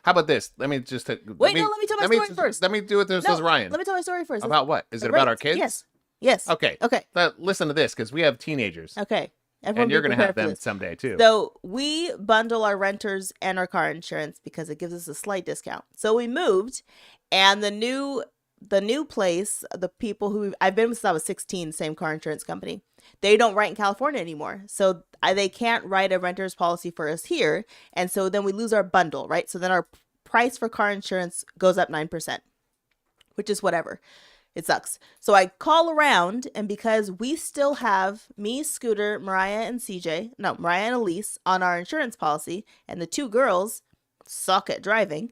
How about this? Let me just let me tell my story first. Let me do it. This is Ryan. Let me tell my story first. About what? Is it about our kids? Yes. Okay. Listen to this because we have teenagers. Okay. Everyone and you're gonna have them someday too. So we bundle our renters and our car insurance because it gives us a slight discount. So we moved, and the new place, the people who I've been with since I was 16, same car insurance company, they don't write in California anymore. So they can't write a renter's policy for us here. And so then we lose our bundle, right? So then our price for car insurance goes up 9%, which is whatever. It sucks. So I call around, and because we still have me, Scooter, Mariah and Elise on our insurance policy, and the two girls suck at driving,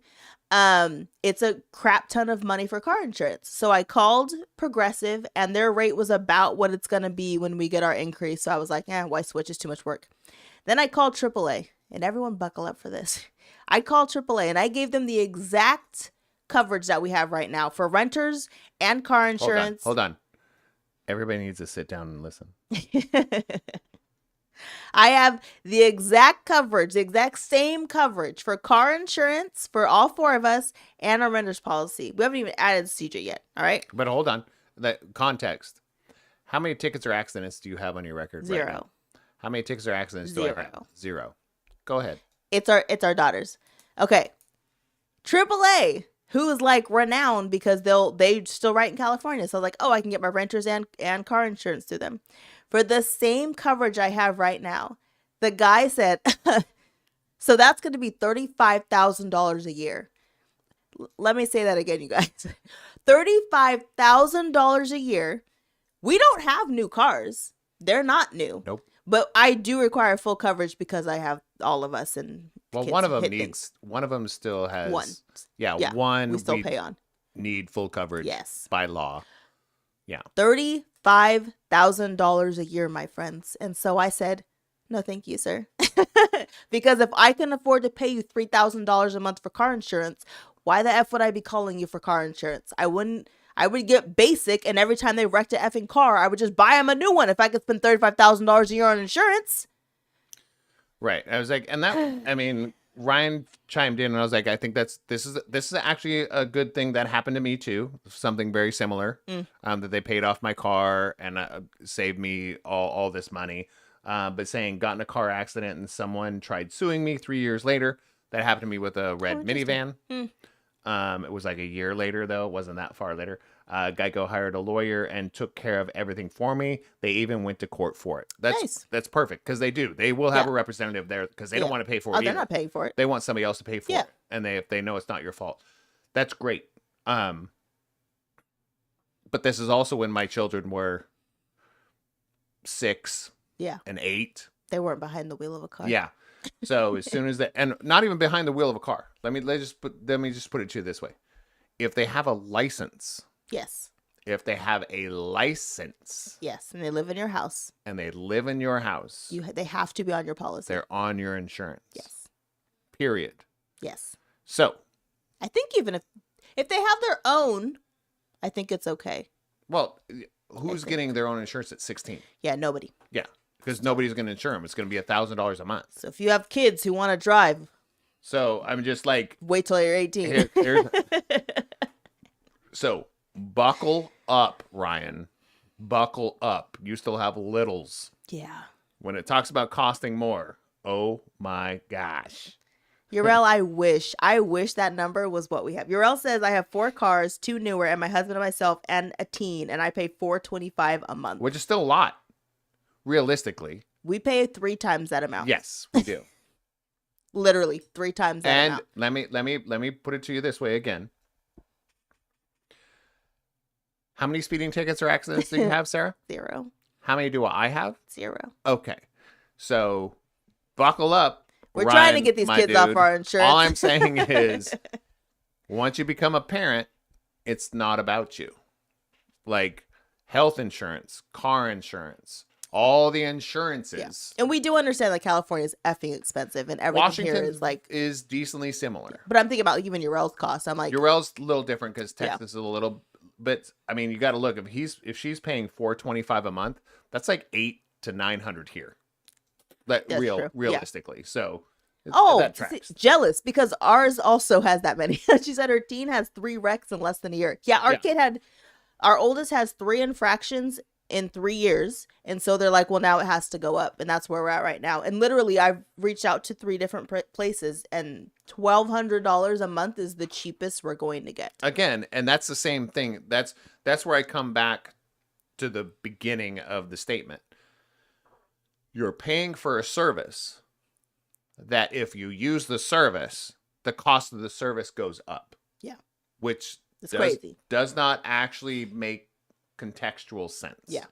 it's a crap ton of money for car insurance. So I called Progressive, and their rate was about what it's going to be when we get our increase. So I was like, why switch? It's too much work. Then I called AAA, and everyone buckle up for this. I called AAA, and I gave them the exact coverage that we have right now for renters and car insurance. Hold on. Everybody needs to sit down and listen. I have the exact coverage, the exact same coverage for car insurance for all four of us and our renter's policy. We haven't even added CJ yet. All right. But hold on. That context. How many tickets or accidents do you have on your record? 0. Right now? How many tickets or accidents 0. do I have? 0. Go ahead. It's our daughters. Okay. AAA, who is like renowned because they still write in California. So like, I can get my renters and car insurance through them. For the same coverage I have right now, the guy said, so that's going to be $35,000 a year. Let me say that again, you guys. $35,000 a year. We don't have new cars. They're not new. Nope. But I do require full coverage because I have all of us and one of them needs. One of them still has one. Yeah, one we still pay on. Need full coverage. Yes. By law. Yeah. $35,000 a year, my friends. And so I said, no, thank you, sir. Because if I can afford to pay you $3,000 a month for car insurance, why the F would I be calling you for car insurance? I would get basic, and every time they wrecked an effing car, I would just buy them a new one if I could spend $35,000 a year on insurance. Right. I was like, and that, I mean, Ryan chimed in and I was like, I think this is actually a good thing that happened to me too. Something very similar, that they paid off my car and saved me all this money. But saying got in a car accident and someone tried suing me 3 years later. That happened to me with a red minivan. It was like a year later though. It wasn't that far later. Geico hired a lawyer and took care of everything for me. They even went to court for it. That's perfect because they do. They will have a representative there because they don't want to pay for it. They're not paying for it. They want somebody else to pay for it, and if they know it's not your fault, that's great. But this is also when my children were 6, and 8. They weren't behind the wheel of a car. Yeah. So as soon as and not even behind the wheel of a car. Let me just put it to you this way: if they have a license. Yes. If they have a license. Yes, and they live in your house. They have to be on your policy. They're on your insurance. Yes. Period. Yes. So. I think even if they have their own, I think it's okay. Well, who's getting their own insurance at 16? Yeah, nobody. Yeah, because nobody's going to insure them. It's going to be $1,000 a month. So if you have kids who want to drive. So I'm just like. Wait till you're 18. So. Buckle up, Ryan. Buckle up. You still have littles. Yeah. When it talks about costing more, oh my gosh. Urel, I wish that number was what we have. Urel says I have 4 cars, 2 newer, and my husband and myself, and a teen, and I pay $425 a month. Which is still a lot, realistically. We pay 3 times that amount. Yes, we do. Literally 3 times that amount. And let me put it to you this way again. How many speeding tickets or accidents do you have, Sarah? 0. How many do I have? 0. Okay. So, buckle up. We're Ryan, trying to get these kids off our insurance. All I'm saying is, once you become a parent, it's not about you. Like health insurance, car insurance, all the insurances. Yeah. And we do understand that California is effing expensive and everything Washington here is like decently similar. But I'm thinking about even Urel's costs. I'm like Urel's a little different because Texas is a little but I mean, you got to look if she's paying $425 a month, that's like 800 to 900 here. That's true. Realistically, so Oh, that tracks. jealous because ours also has that many. She said her teen has 3 wrecks in less than a year. Yeah, our oldest has 3 infractions in 3 years. And so they're like, well, now it has to go up. And that's where we're at right now. And literally, I've reached out to 3 different places, and $1,200 a month is the cheapest we're going to get. Again, and that's the same thing. That's where I come back to the beginning of the statement. You're paying for a service that if you use the service, the cost of the service goes up. Yeah. Which crazy. Does not actually make contextual sense. Yeah.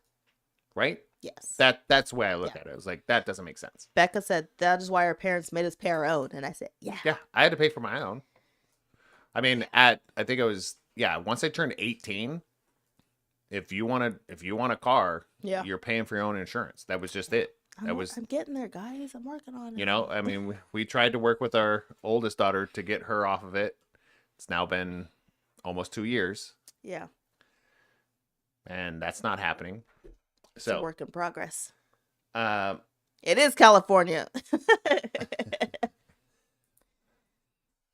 Right? Yes. That's the way I look at it. I was like, that doesn't make sense. Becca said that is why our parents made us pay our own. And I said, yeah. Yeah. I had to pay for my own. I mean, I think it was, once I turned 18, if you want a car, you're paying for your own insurance. That was just it. I'm getting there, guys. I'm working on it. You know, I mean, we tried to work with our oldest daughter to get her off of it. It's now been almost 2 years. Yeah. And that's not happening. It's a work in progress. It is California.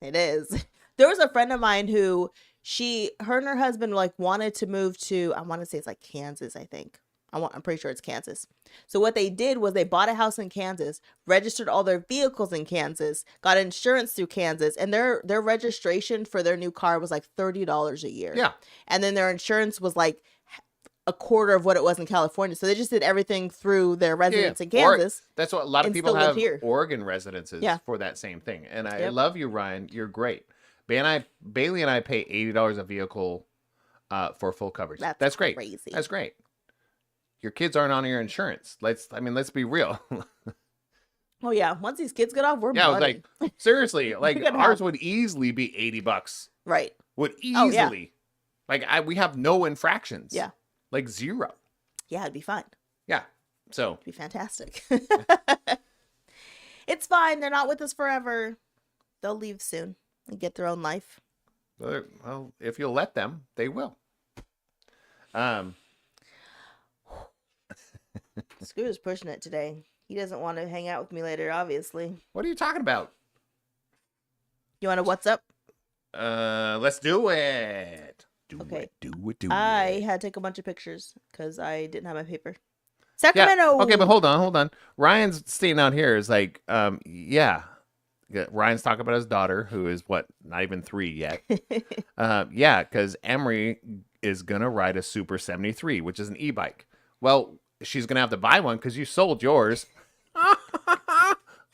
It is. There was a friend of mine who her and her husband wanted to move to, I want to say it's Kansas, I think. I'm pretty sure it's Kansas. So what they did was they bought a house in Kansas, registered all their vehicles in Kansas, got insurance through Kansas, and their registration for their new car was $30 a year. Yeah. And then their insurance was a quarter of what it was in California. So they just did everything through their residence in Kansas. That's what a lot of people have Oregon residences for that same thing. And I love you, Ryan. You're great. Bailey and I pay $80 a vehicle for full coverage. That's great. Crazy. That's great. Your kids aren't on your insurance. Let's be real. Oh yeah. Once these kids get off, we're money. Seriously, ours would easily be $80. Right. Would easily. Oh, yeah. We have no infractions. Yeah. 0. Yeah, it'd be fine. Yeah. So it'd be fantastic. It's fine. They're not with us forever. They'll leave soon and get their own life. Well, if you'll let them, they will. Scooter's pushing it today. He doesn't want to hang out with me later, obviously. What are you talking about? You want to what's up? Let's do it. Do it. I had to take a bunch of pictures because I didn't have my paper. Sacramento. Yeah. Okay, but hold on. Ryan's stating out here is Ryan's talking about his daughter, who is not even 3 yet. Because Emery is gonna ride a Super 73, which is an e-bike. Well, she's gonna have to buy one because you sold yours.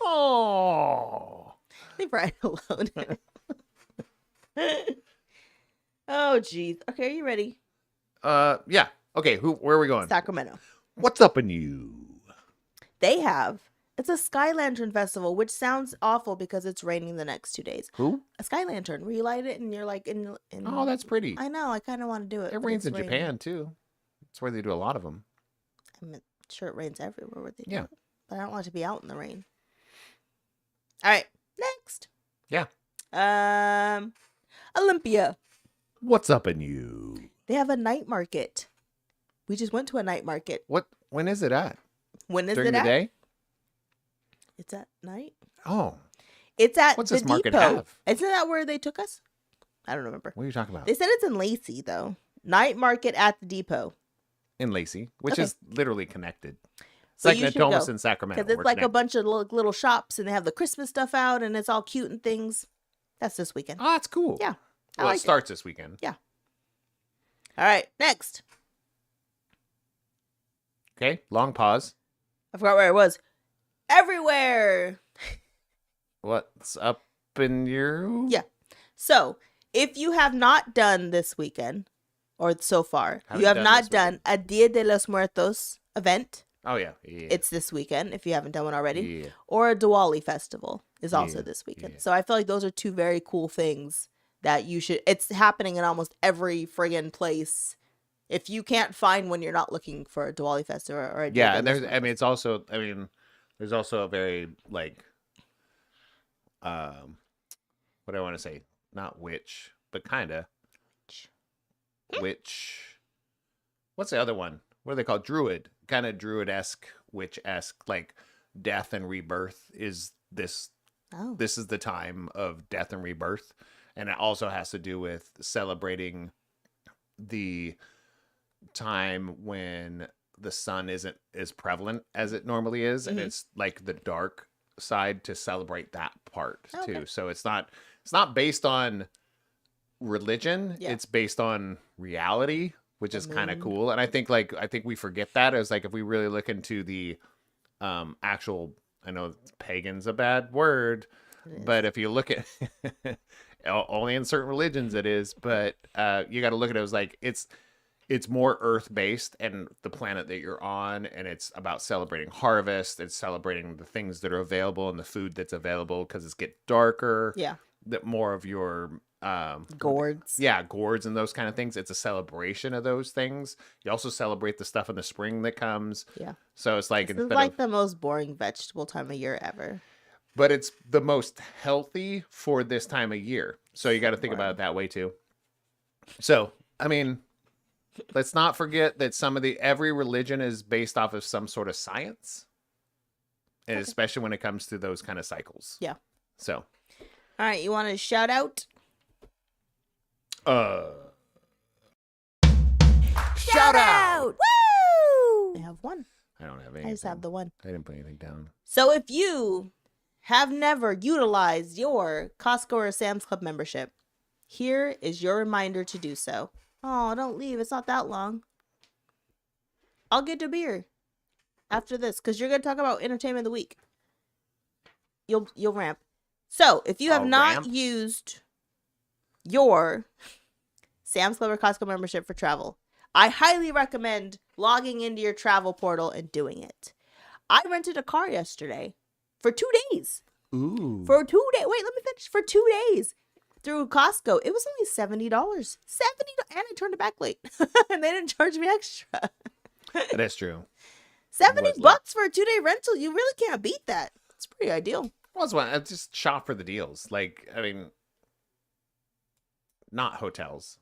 Oh, leave Ryan alone. Oh, geez. Okay, are you ready? Yeah. Okay, where are we going? Sacramento. What's up in you? It's a Sky Lantern Festival, which sounds awful because it's raining the next 2 days. Who? A Sky Lantern, where you light it and you're in Oh, that's pretty. I know, I kind of want to do it. It rains in Japan, too. That's where they do a lot of them. I'm sure it rains everywhere where they do it. But I don't want to be out in the rain. All right, next. Yeah. Olympia. What's up in you? They have a night market. We just went to a night market. When is it at? During the day? It's at night. Oh. It's at What's the this market depot. have? Isn't that where they took us? I don't remember. What are you talking about? They said it's in Lacey, though. Night market at the depot. In Lacey, which is literally connected. It's so like Natomas and Sacramento. Because it's a bunch of little shops, and they have the Christmas stuff out, and it's all cute and things. That's this weekend. Oh, that's cool. Yeah. Well, it starts this weekend. Yeah. All right, next. Okay, long pause. I forgot where it was. Everywhere. What's up in your... Yeah. So, if you have not done this weekend, or so far, you have not done a Dia de los Muertos event. Oh, yeah. It's this weekend, if you haven't done one already. Yeah. Or a Diwali festival is also this weekend. Yeah. So, I feel like those are 2 very cool things that you should... It's happening in almost every friggin' place. If you can't find when you're not looking for a Diwali festival or a and there's there's also a very what do I want to say? Not witch, but kind of witch. What's the other one? What are they called? Druid. Kind of druid-esque, witch-esque, like death and rebirth is this. Oh. This is the time of death and rebirth. And it also has to do with celebrating the time when the sun isn't as prevalent as it normally is. And it's like the dark side to celebrate that part too. So it's not based on religion. Yeah. It's based on reality, which is kind of cool. And I think we forget that as like, if we really look into the actual, I know pagan's a bad word, but if you look at only in certain religions it is, but you got to look at it as like it's more earth based and the planet that you're on, and it's about celebrating harvest. It's celebrating the things that are available and the food that's available, because it's get darker. Yeah. That more of your Gourds. Yeah, gourds and those kind of things. It's a celebration of those things. You also celebrate the stuff in the spring that comes. Yeah. So it's like, This is like the most boring vegetable time of year ever. But it's the most healthy for this time of year. So you got to think about it that way too. So, I mean, let's not forget that every religion is based off of some sort of science. And especially when it comes to those kind of cycles. Yeah. So. All right. You want to shout out? Shout out! Woo! I have one. I don't have anything. I just have the one. I didn't put anything down. So if you have never utilized your Costco or Sam's Club membership, here is your reminder to do so. Oh, don't leave. It's not that long. I'll get a beer after this, because you're going to talk about entertainment of the week. You'll ramp. So if you have not used your Sam's Club or Costco membership for travel, I highly recommend logging into your travel portal and doing it. I rented a car yesterday for 2 days. Ooh. For 2 days. Wait, let me finish. For 2 days through Costco. It was only $70. $70. And I turned it back late. And they didn't charge me extra. That is true. $70 for a 2-day rental. You really can't beat that. It's pretty ideal. I just shop for the deals. Like, I mean, not hotels,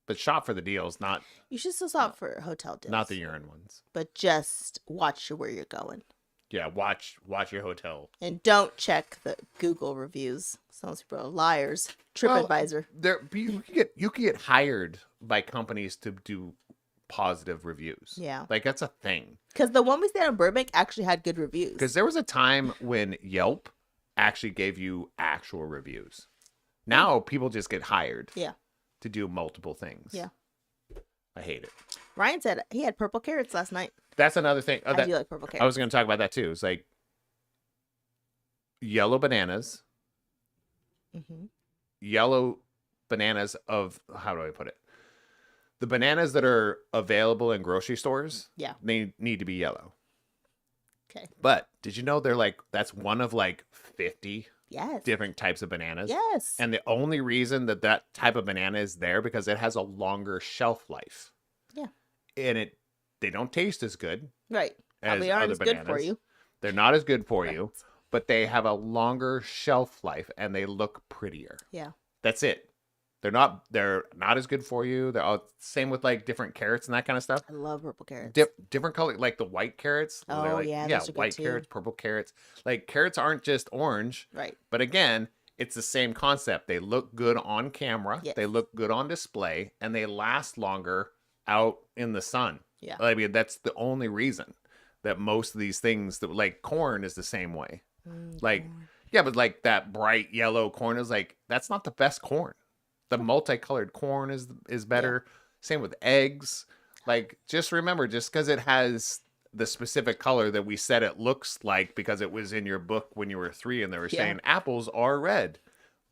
but shop for the deals. Not. You should still shop for hotel deals. Not the urine ones. But just watch where you're going. Yeah, watch your hotel. And don't check the Google reviews. Some people are liars. TripAdvisor. You can get hired by companies to do positive reviews. Yeah. Like, that's a thing. Because the one we stayed in Burbank actually had good reviews. Because there was a time when Yelp actually gave you actual reviews. Now people just get hired. Yeah. To do multiple things. Yeah. I hate it. Ryan said he had purple carrots last night. That's another thing. I do like purple carrots. I was going to talk about that too. It's like yellow bananas. Mm-hmm. Yellow bananas of, how do I put it? The bananas that are available in grocery stores. Yeah. They need to be yellow. Okay. But did you know that's one of like 50 yes. different types of bananas? Yes. And the only reason that type of banana is there because it has a longer shelf life. Yeah. And they don't taste as good. Right. As Probably aren't other as bananas. good for you. They're not as good for you, but they have a longer shelf life and they look prettier. Yeah. That's it. They're not as good for you. They're all same with like different carrots and that kind of stuff. I love purple carrots. Different color, like the white carrots. Oh, yeah. Those are good white too. carrots, purple carrots. Like carrots aren't just orange. Right. But again, it's the same concept. They look good on camera. Yes. They look good on display, and they last longer out in the sun. Yeah. I mean, that's the only reason that most of these things, that like corn is the same way. Like, yeah, but like that bright yellow corn is like, that's not the best corn. The multicolored corn is better. Yeah. Same with eggs. Like, just remember, just because it has the specific color that we said it looks like because it was in your book when you were 3 and they were saying apples are red.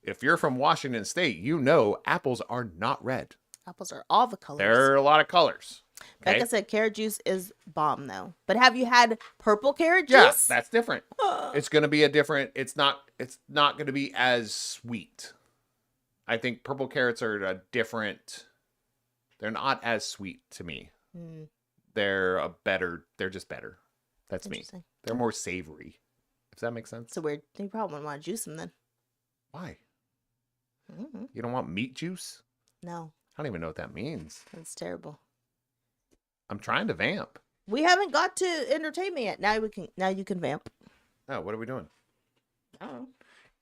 If you're from Washington State, you know apples are not red. Apples are all the colors. There are a lot of colors. Okay? Like I said, carrot juice is bomb though. But have you had purple carrot juice? Yeah, that's different. It's going to be it's not going to be as sweet. I think purple carrots are they're not as sweet to me. They're just better. That's me. They're more savory. Does that make sense? It's a weird thing. You probably wouldn't want to juice them then. Why? Mm-hmm. You don't want meat juice? No. I don't even know what that means. That's terrible. I'm trying to vamp. We haven't got to entertainment yet. Now you can vamp. Oh, what are we doing? I don't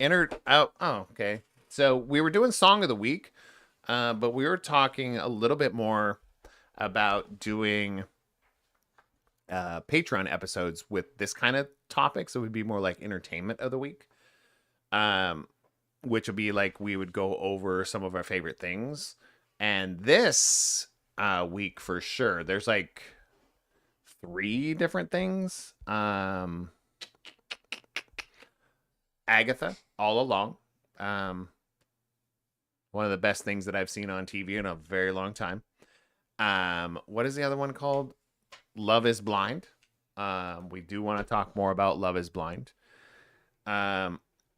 know. Oh, okay. So we were doing Song of the Week, but we were talking a little bit more about doing Patreon episodes with this kind of topic. So it would be more like Entertainment of the Week, which would be like we would go over some of our favorite things. And this week for sure, there's like 3 different things. Agatha, All Along. One of the best things that I've seen on TV in a very long time. What is the other one called? Love is Blind. We do want to talk more about Love is Blind.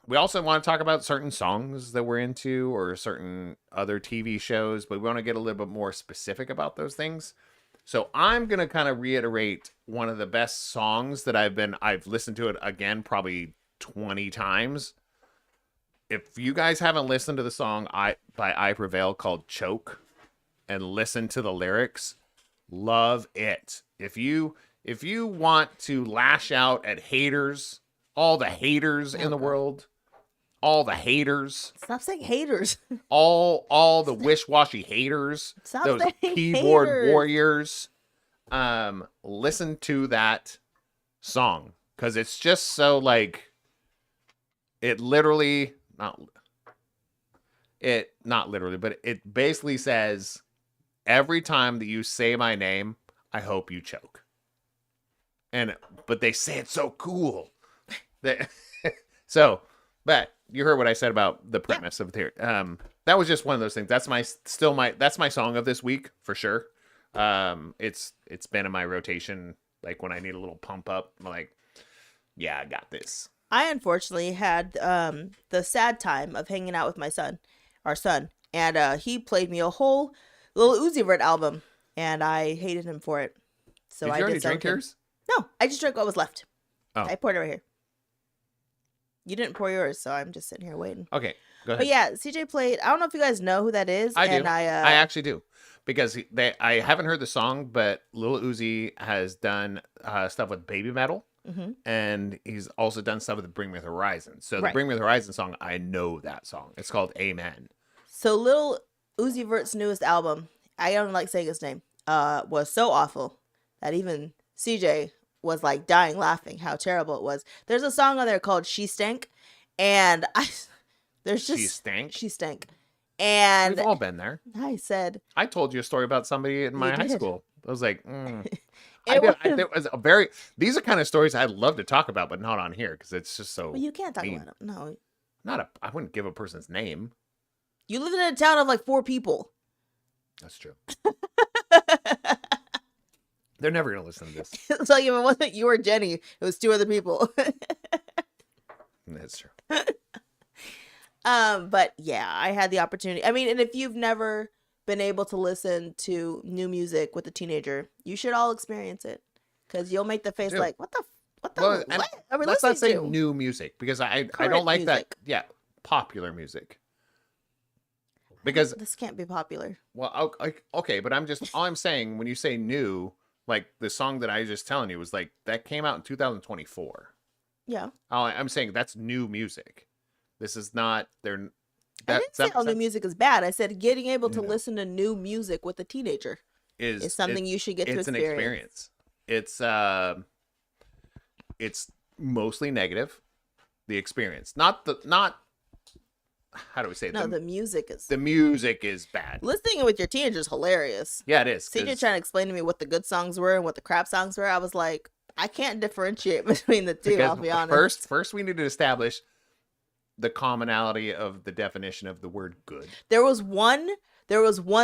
We also want to talk about certain songs that we're into or certain other TV shows, but we want to get a little bit more specific about those things. So I'm going to kind of reiterate one of the best songs that I've listened to it again probably 20 times. If you guys haven't listened to the song by I Prevail called Choke and listen to the lyrics, love it. If you want to lash out at haters, all the haters in the world, all the haters. Stop saying haters. all the wish-washy haters. Stop those saying keyboard haters. warriors. Listen to that song because it's just so like it literally not literally, but it basically says every time that you say my name, I hope you choke. But they say it so cool. But you heard what I said about the premise of the that was just one of those things. That's my song of this week for sure. It's been in my rotation like when I need a little pump up. I'm like, yeah, I got this. I unfortunately had the sad time of hanging out with our son, and he played me a whole Lil Uzi Vert album, and I hated him for it. So Did you already drink yours? No, I just drank what was left. Oh. I poured it right here. You didn't pour yours, so I'm just sitting here waiting. Okay, go ahead. But yeah, CJ played. I don't know if you guys know who that is. I do. And I actually do. Because I haven't heard the song, but Lil Uzi has done stuff with Baby Metal. Mm-hmm. And he's also done stuff with the Bring Me the Horizon. So the Right. Bring Me the Horizon song, I know that song. It's called Amen. So Lil Uzi Vert's newest album, I don't like saying his name, was so awful that even CJ was like dying laughing how terrible it was. There's a song on there called She Stank, and She Stank? She Stank. And We've all been there. I said, I told you a story about somebody in my You high did. school. I was like, these are kind of stories I'd love to talk about, but not on here because it's just so. well, you can't talk mean. about it. No, I wouldn't give a person's name. you live in a town of like 4 people. That's true. They're never gonna listen to this. It's like if it wasn't you or Jenny, it was 2 other people. That's true. But yeah, I had the opportunity. I mean, and if you've never been able to listen to new music with a teenager, you should all experience it because you'll make the face Dude. like, what And what are we let's not listening say to? new music because I Current don't like that. music. Yeah, popular music. Because This can't be popular. well, okay, but all I'm saying when you say new, like the song that I was just telling you was like that came out in 2024. Yeah. I'm saying that's new music. This is not their. I didn't say all new music is bad. I said getting able to listen to new music with a teenager is something you should get to experience. It's it's mostly negative. The experience, not how do we say it? No, the music is bad. Listening it with your teenager is hilarious. Yeah, it is. CJ trying to explain to me what the good songs were and what the crap songs were. I was like, I can't differentiate between the two. I'll be honest. First, we need to establish the commonality of the definition of the word good. There was one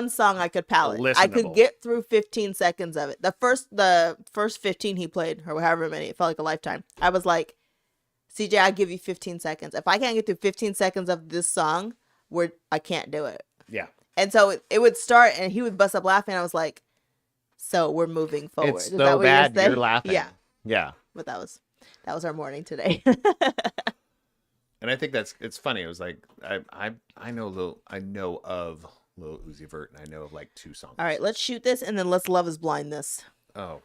song I could palate. I could Listenable. get through 15 seconds of it. The first 15 he played, or however many, it felt like a lifetime. I was like, CJ, I give you 15 seconds. If I can't get through 15 seconds of this song, I can't do it. Yeah. And so it would start, and he would bust up laughing. I was like, so we're moving forward. It's Is so that what bad saying? you're laughing. Yeah. Yeah. But that was our morning today. And I think it's funny. It was like I know of Lil Uzi Vert, and I know of like 2 songs. All right, let's shoot this, and then let's Love Is Blind this. Oh,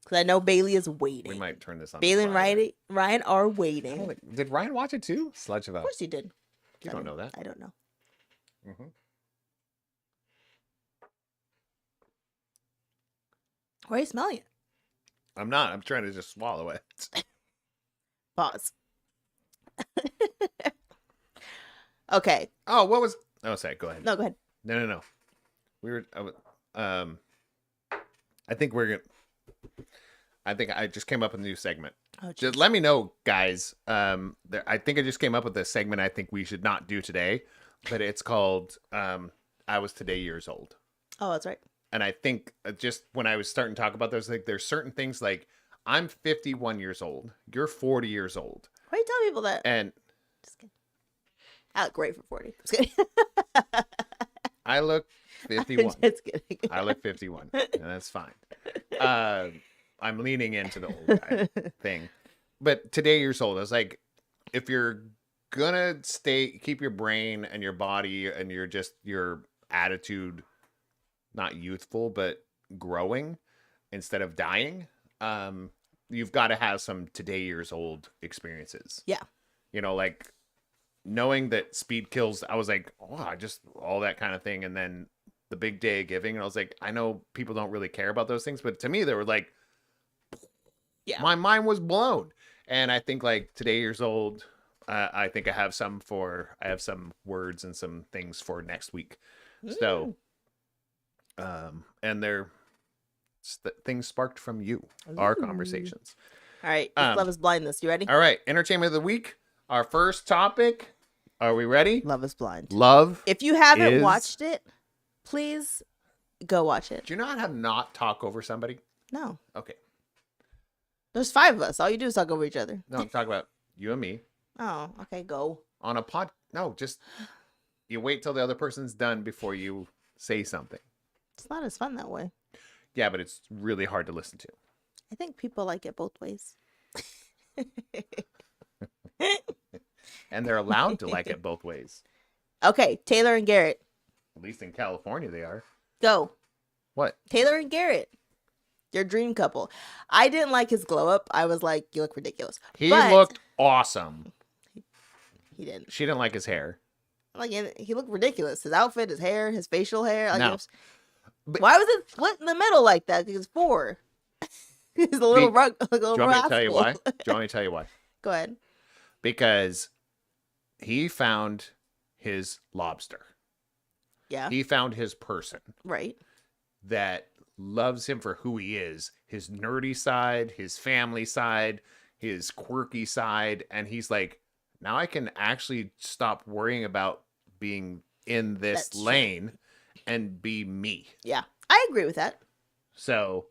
Because I know Bailey is waiting. we might turn this on. Bailey and Friday. Ryan are waiting. Did Ryan watch it too? Sludge of Of course you did. You don't know that. I don't know. Mm-hmm. Why are you smelling it? I'm not. I'm trying to just swallow it. Pause. Okay. Oh, what was? Oh, sorry. Go ahead. No, go ahead. No. We were. I think we're gonna. I think I just came up with a new segment. Oh, Just jeez. let me know, guys. I think I just came up with a segment I think we should not do today, but it's called "I Was Today Years Old." Oh, that's right. And I think just when I was starting to talk about those, like there's certain things like I'm 51 years old, you're 40 years old, Why are you telling people that? and Just kidding. I look great for 40. Just kidding. I look 51. Just kidding. I look 51, and that's fine. I'm leaning into the old guy thing. But today years old, I was like, if you're gonna keep your brain and your body and your attitude not youthful but growing instead of dying, you've got to have some today years old experiences. Yeah. You know, like knowing that speed kills, I was like, oh, just all that kind of thing. And then the big day of giving, and I was like, I know people don't really care about those things, but to me, they were like, Yeah. my mind was blown. And I think like today years old, I think I have some words and some things for next week. So, and they're things sparked from you, our conversations. All right. Let's Love Is Blind this. You ready? All right. Entertainment of the week. Our first topic. Are we ready? Love Is Blind. Love. If you haven't is- watched it, please go watch it. Do you not have not talk over somebody? No. Okay. There's 5 of us. All you do is talk over each other. No, I'm talking about you and me Oh, okay. Go. on a pod. No, just you wait till the other person's done before you say something. It's not as fun that way. Yeah, but it's really hard to listen to. I think people like it both ways. And they're allowed to like it both ways. Okay. Taylor and Garrett. At least in California, they are. Go. What? Taylor and Garrett. Your dream couple. I didn't like his glow up. I was like, you look ridiculous. He But looked awesome. He didn't. She didn't like his hair. Like, he looked ridiculous. His outfit, his hair, his facial hair. Like, No. it was- But- why was it split in the middle like that? Because 4. He's a little rug. Like a Do little you want me to tell you why? rascal. Do you want me to tell you why? Go ahead. Because he found his lobster. Yeah. He found his person Right. that loves him for who he is, his nerdy side, his family side, his quirky side. And he's like, now I can actually stop worrying about being in this That's true. lane and be me. Yeah. I agree with that. So,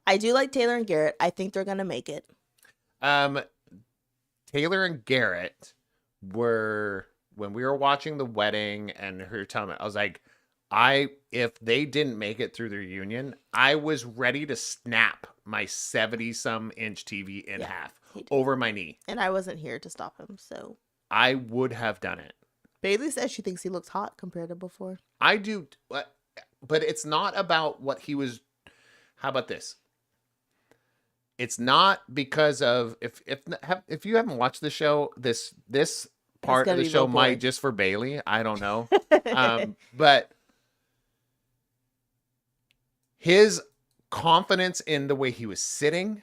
I do like Taylor and Garrett. I think they're going to make it. Taylor and Garrett were, when we were watching the wedding and her telling me, I was like, if they didn't make it through their union, I was ready to snap my 70-some inch TV in half he did. over my knee. And I wasn't here to stop him. So I would have done it. Bailey says she thinks he looks hot compared to before. I do, but it's not about what he was. How about this? It's not because of if you haven't watched the show, this part of gonna the be show real boring. might just for Bailey. I don't know. But his confidence in the way he was sitting,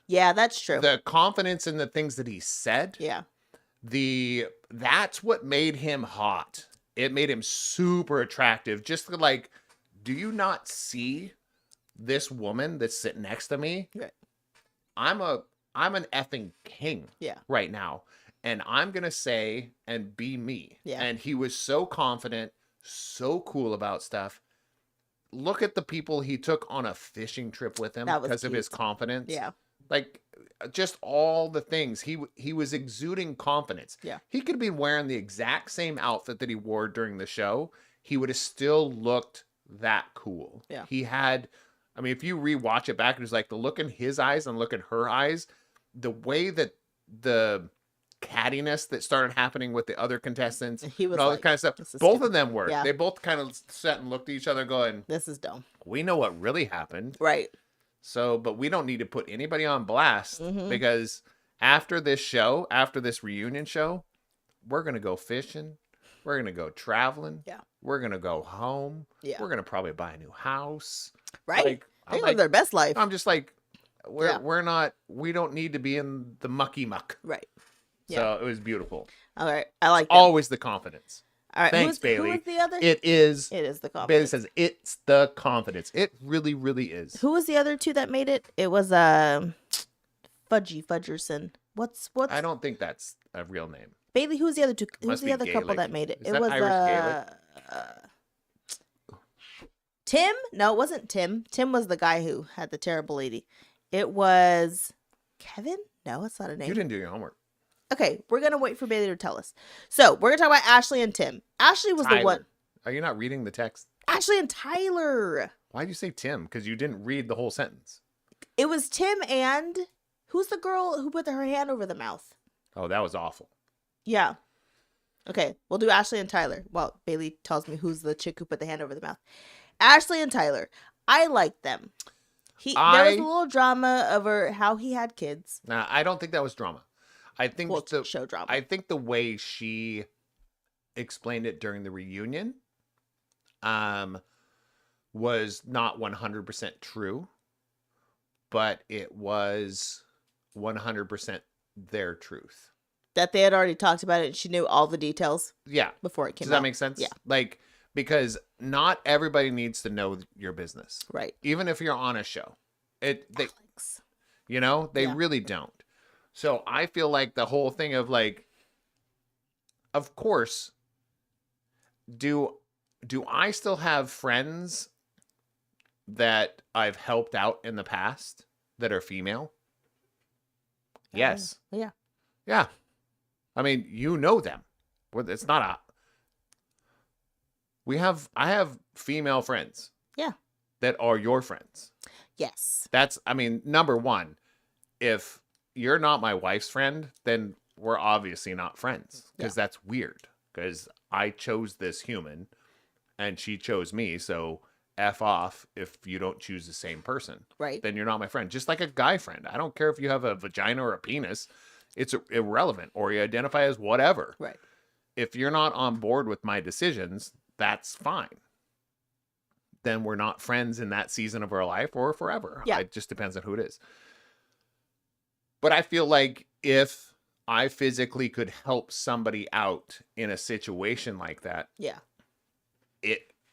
Yeah, that's true. the confidence in the things that he said, Yeah. that's what made him hot. It made him super attractive. Just like, do you not see this woman that's sitting next to me? Right. I'm an effing king Yeah. right now. And I'm going to say and be me. Yeah. And he was so confident, so cool about stuff. Look at the people he took on a fishing trip with him That was because of his cute. confidence. Yeah. Like just all the things. He was exuding confidence. Yeah. He could have been wearing the exact same outfit that he wore during the show. He would have still looked that cool. Yeah. He had, I mean, if you rewatch it back, it was like the look in his eyes and look in her eyes, the way that the cattiness that started happening with the other contestants And he was and all like, that kind of stuff. "This is Both stupid." of them were. Yeah. They both kind of sat and looked at each other going, This is dumb. we know what really happened. Right. So, but we don't need to put anybody on blast Mhm. because after this show, after this reunion show, we're going to go fishing. We're going to go traveling. Yeah. We're going to go home. Yeah. We're going to probably buy a new house. Right. Like, They I'm live their best life. I'm just like, Yeah. we don't need to be in the mucky muck. Right. So it was beautiful. All right. I like that. Always the confidence. All right. Thanks, Who Bailey. was the other? It is. It is the confidence. Bailey says it's the confidence. It really, really is. Who was the other two that made it? It was Fudgerson. What's I don't think that's a real name. Bailey? Who's the other two? Who's Must the be other couple Gaelic. that made it? Is It that was Irish Tim. No, it wasn't Tim. Tim was the guy who had the terrible lady. It was Kevin. No, it's not a name. You didn't do your homework. Okay, we're gonna wait for Bailey to tell us. So we're gonna talk about Ashley and Tim. Ashley was the one. Tyler. Are you not reading the text? Ashley and Tyler. Why'd you say Tim? Because you didn't read the whole sentence. It was Tim and who's the girl who put her hand over the mouth? Oh, that was awful. Yeah. Okay, we'll do Ashley and Tyler. Well, Bailey tells me who's the chick who put the hand over the mouth. Ashley and Tyler. I like them. There was a little drama over how he had kids. Nah, I don't think that was drama. I think Well, show drama. I think the way she explained it during the reunion was not 100% true, but it was 100% their truth. That they had already talked about it and she knew all the details Yeah. before it came Does out. that make sense? Yeah. Like, because not everybody needs to know your business. Right. Even if you're on a show. They Alex. they Yeah. really don't. So I feel like the whole thing of like, of course, do I still have friends that I've helped out in the past that are female? Yes. Yeah. Yeah. I mean, you know them. It's not a. I have female friends. Yeah. That are your friends. Yes. That's, I mean, number one, if you're not my wife's friend, then we're obviously not friends because that's weird because I chose this human and she chose me. So F off if you don't choose the same person. Right. Then you're not my friend. Just like a guy friend. I don't care if you have a vagina or a penis. It's irrelevant or you identify as whatever. Right. If you're not on board with my decisions, that's fine. Then we're not friends in that season of our life or forever. Yeah. It just depends on who it is. But I feel like if I physically could help somebody out in a situation like that, Yeah.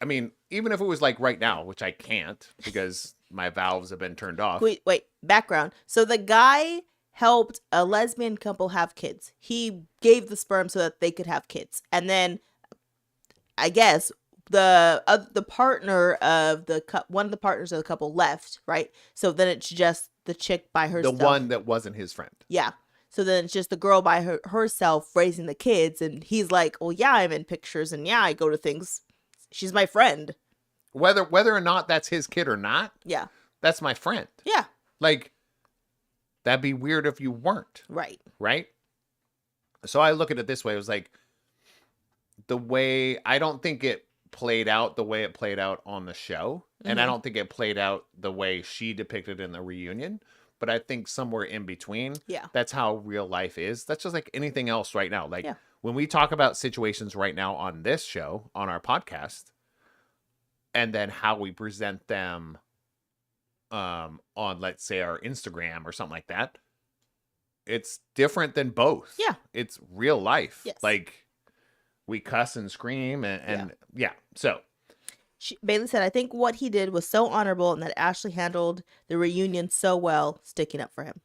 I mean, even if it was like right now, which I can't because my valves have been turned off. Wait, background. So the guy helped a lesbian couple have kids. He gave the sperm so that they could have kids. And then I guess the partner of one of the partners of the couple left, right? So then it's just the chick by herself. The one that wasn't his friend. Yeah. So then it's just the girl by herself raising the kids. And he's like, well, yeah, I'm in pictures. And yeah, I go to things. She's my friend. Whether or not that's his kid or not. Yeah. That's my friend. Yeah. Like, that'd be weird if you weren't. Right. Right? So I look at it this way. It was like, I don't think it played out the way it played out on the show. And I don't think it played out the way she depicted in the reunion. But I think somewhere in between, Yeah. that's how real life is. That's just like anything else right now. Like, Yeah. when we talk about situations right now on this show, on our podcast, and then how we present them on, let's say, our Instagram or something like that, it's different than both. Yeah. It's real life. Yes. Like, we cuss and scream and yeah. So Bailey said, I think what he did was so honorable and that Ashley handled the reunion so well, sticking up for him.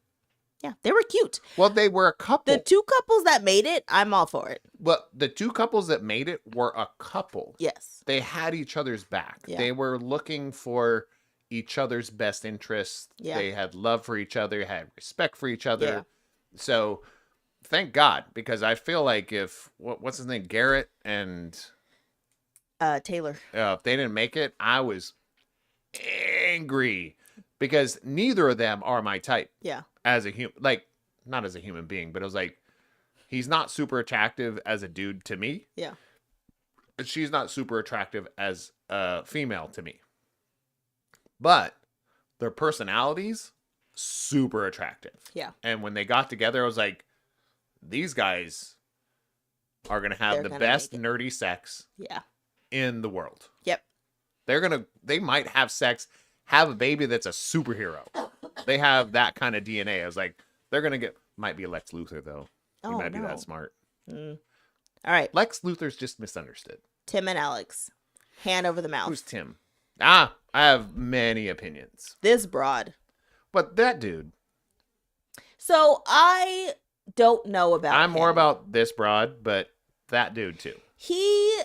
Yeah, they were cute. well, they were a couple. The two couples that made it, I'm all for it. Well, the two couples that made it were a couple. Yes. They had each other's back. Yeah. They were looking for each other's best interests. Yeah. They had love for each other, had respect for each other. Yeah. So thank God, because I feel like if what's his name, Garrett and Taylor. if they didn't make it, I was angry because neither of them are my type Yeah. as a human, like not as a human being, but it was like He's not super attractive as a dude to me. Yeah. She's not super attractive as a female to me. But their personalities, super attractive. Yeah. And when they got together, I was like, these guys are going to have They're the gonna best make nerdy sex Yeah. in the world. Yep. They might have sex, have a baby that's a superhero. They have that kind of DNA. I was like, they're going to might be Lex Luthor though. He Oh, might be no. that smart. All right. Lex Luthor's just misunderstood. Tim and Alex. Hand over the mouth. Who's Tim? I have many opinions. This broad. But that dude. So I don't know about I'm more him. about this broad, but that dude too. He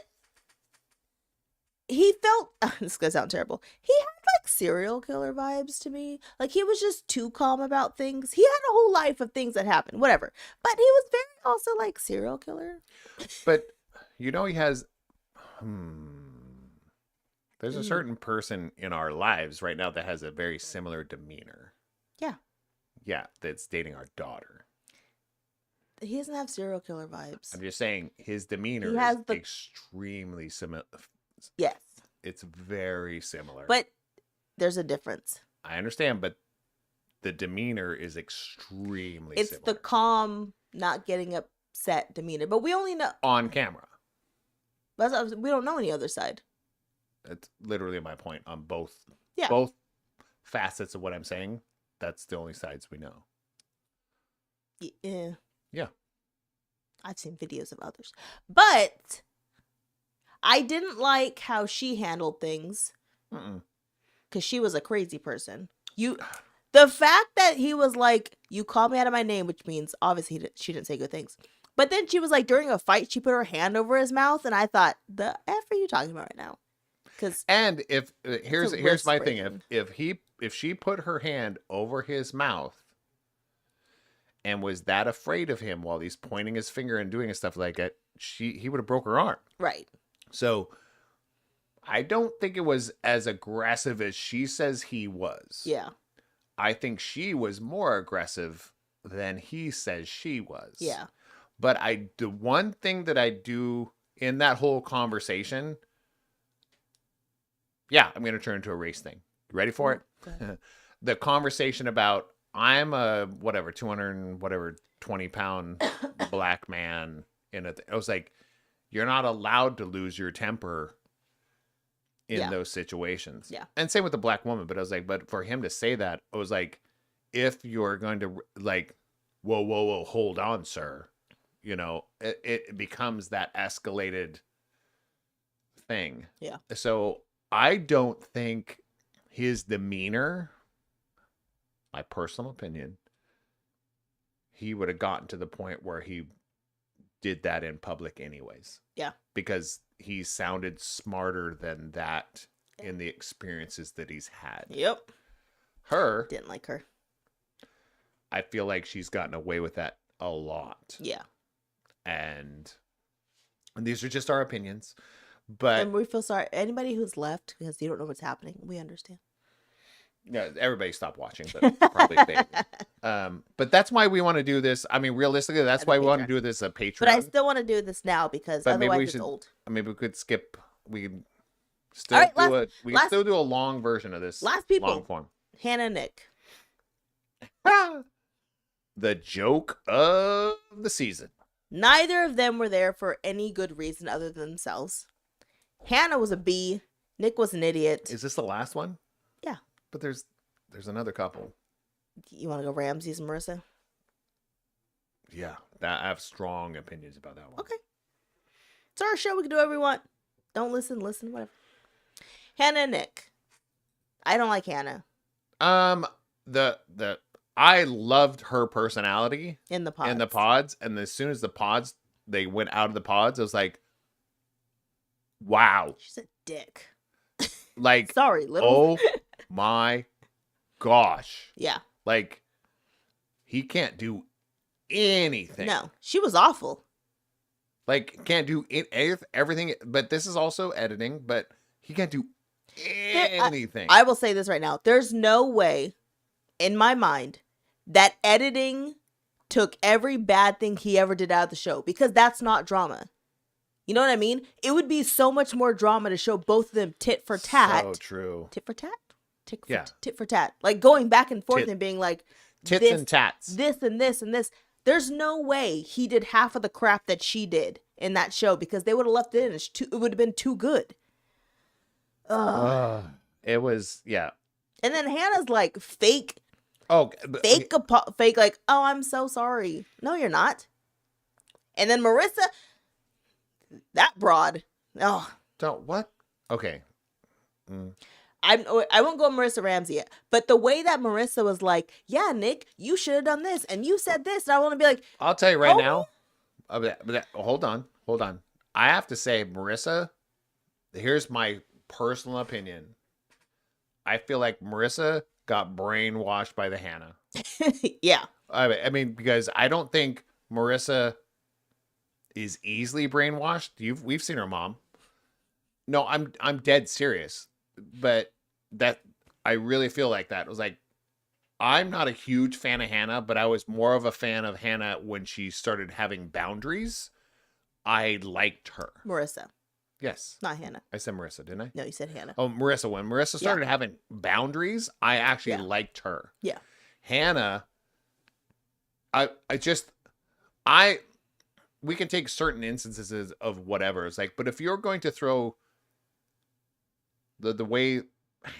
felt this is gonna sound terrible. He had like serial killer vibes to me. Like he was just too calm about things. He had a whole life of things that happened, whatever. But he was very also like serial killer. But he has there's a certain person in our lives right now that has a very similar demeanor. Yeah. Yeah, that's dating our daughter. He doesn't have serial killer vibes. I'm just saying his demeanor He has is the- extremely similar. Yes. It's very similar. But there's a difference. I understand, but the demeanor is extremely It's similar. the calm, not getting upset demeanor. But we only know On camera. we don't know any other side. That's literally my point on both Yeah. both facets of what I'm saying. That's the only sides we know. Yeah. Yeah. I've seen videos of others. But I didn't like how she handled things because she was a crazy person. The fact that he was like, you called me out of my name, which means obviously she didn't say good things. But then she was like, during a fight, she put her hand over his mouth. And I thought, the F are you talking about right now? And if here's my thing, breaking. if she put her hand over his mouth and was that afraid of him while he's pointing his finger and doing stuff like that, he would have broke her arm. Right. So I don't think it was as aggressive as she says he was. Yeah. I think she was more aggressive than he says she was. Yeah. But the one thing that I do in that whole conversation, yeah, I'm going to turn into a race thing. You ready for it? The conversation about I'm a 220-pound black man I was like, you're not allowed to lose your temper in those situations. Yeah. And same with the black woman, but I was like, but for him to say that, I was like, if you're going to like, whoa, hold on, sir. It becomes that escalated thing. Yeah. So I don't think his demeanor, my personal opinion, he would have gotten to the point where he did that in public anyways. Yeah. Because he sounded smarter than that in the experiences that he's had. Yep. Her, Didn't like her. I feel like she's gotten away with that a lot. Yeah. And these are just our opinions. But And we feel sorry. Anybody who's left because you don't know what's happening, we understand. yeah, everybody stopped watching, but probably they. But that's why we want to do this. I mean, realistically, that's why we want to do this a Patreon. But I still want to do this now because But maybe otherwise we it's should- old. Maybe we could skip. We could still All right, we can still do a long version of this. last people. Long form. Hannah and Nick. The joke of the season. Neither of them were there for any good reason other than themselves. Hannah was a B. Nick was an idiot. Is this the last one? Yeah. But there's another couple. You want to go Ramses and Marissa? Yeah, I have strong opinions about that one. Okay. It's our show. We can do whatever we want. Don't listen, whatever. Hannah and Nick. I don't like Hannah I loved her personality in the pods. in the pods, and as soon as they went out of the pods, I was like, wow. She's a dick. Like, Sorry, little. oh my gosh. Yeah. Like, he can't do anything. No, she was awful. Like, can't do everything. But this is also editing, but he can't do anything. I will say this right now. There's no way in my mind that editing took every bad thing he ever did out of the show, because that's not drama. You know what I mean? It would be so much more drama to show both of them tit for tat. So true. Tit for tat? Yeah. Tit for tat. Like going back and forth Tit. and being like, Tits and tats. this and this and this. There's no way he did half of the crap that she did in that show, because they would have left it in. It would have been too good. It was, yeah. And then Hannah's like fake, Fake. fake, like, oh, I'm so sorry. No, you're not. And then Marissa, that broad. Oh, Don't, what? Okay. I won't go Marissa Ramsey yet, but the way that Marissa was like, yeah, Nick, you should have done this, and you said this, and I want to be like, I'll tell you right oh. now. Hold on. I have to say, Marissa, here's my personal opinion. I feel like Marissa got brainwashed by the Hannah. Yeah. I mean, because I don't think Marissa is easily brainwashed. We've seen her mom. No, I'm dead serious. But that, I really feel like that. It was like, I'm not a huge fan of Hannah, but I was more of a fan of Hannah when she started having boundaries. I liked her. Marissa, Yes. not Hannah. I said Marissa, didn't I? No, you said Hannah. Oh, Marissa. When Marissa started having boundaries, I actually liked her. Yeah. Hannah, we can take certain instances of whatever. It's like, but if you're going to throw the way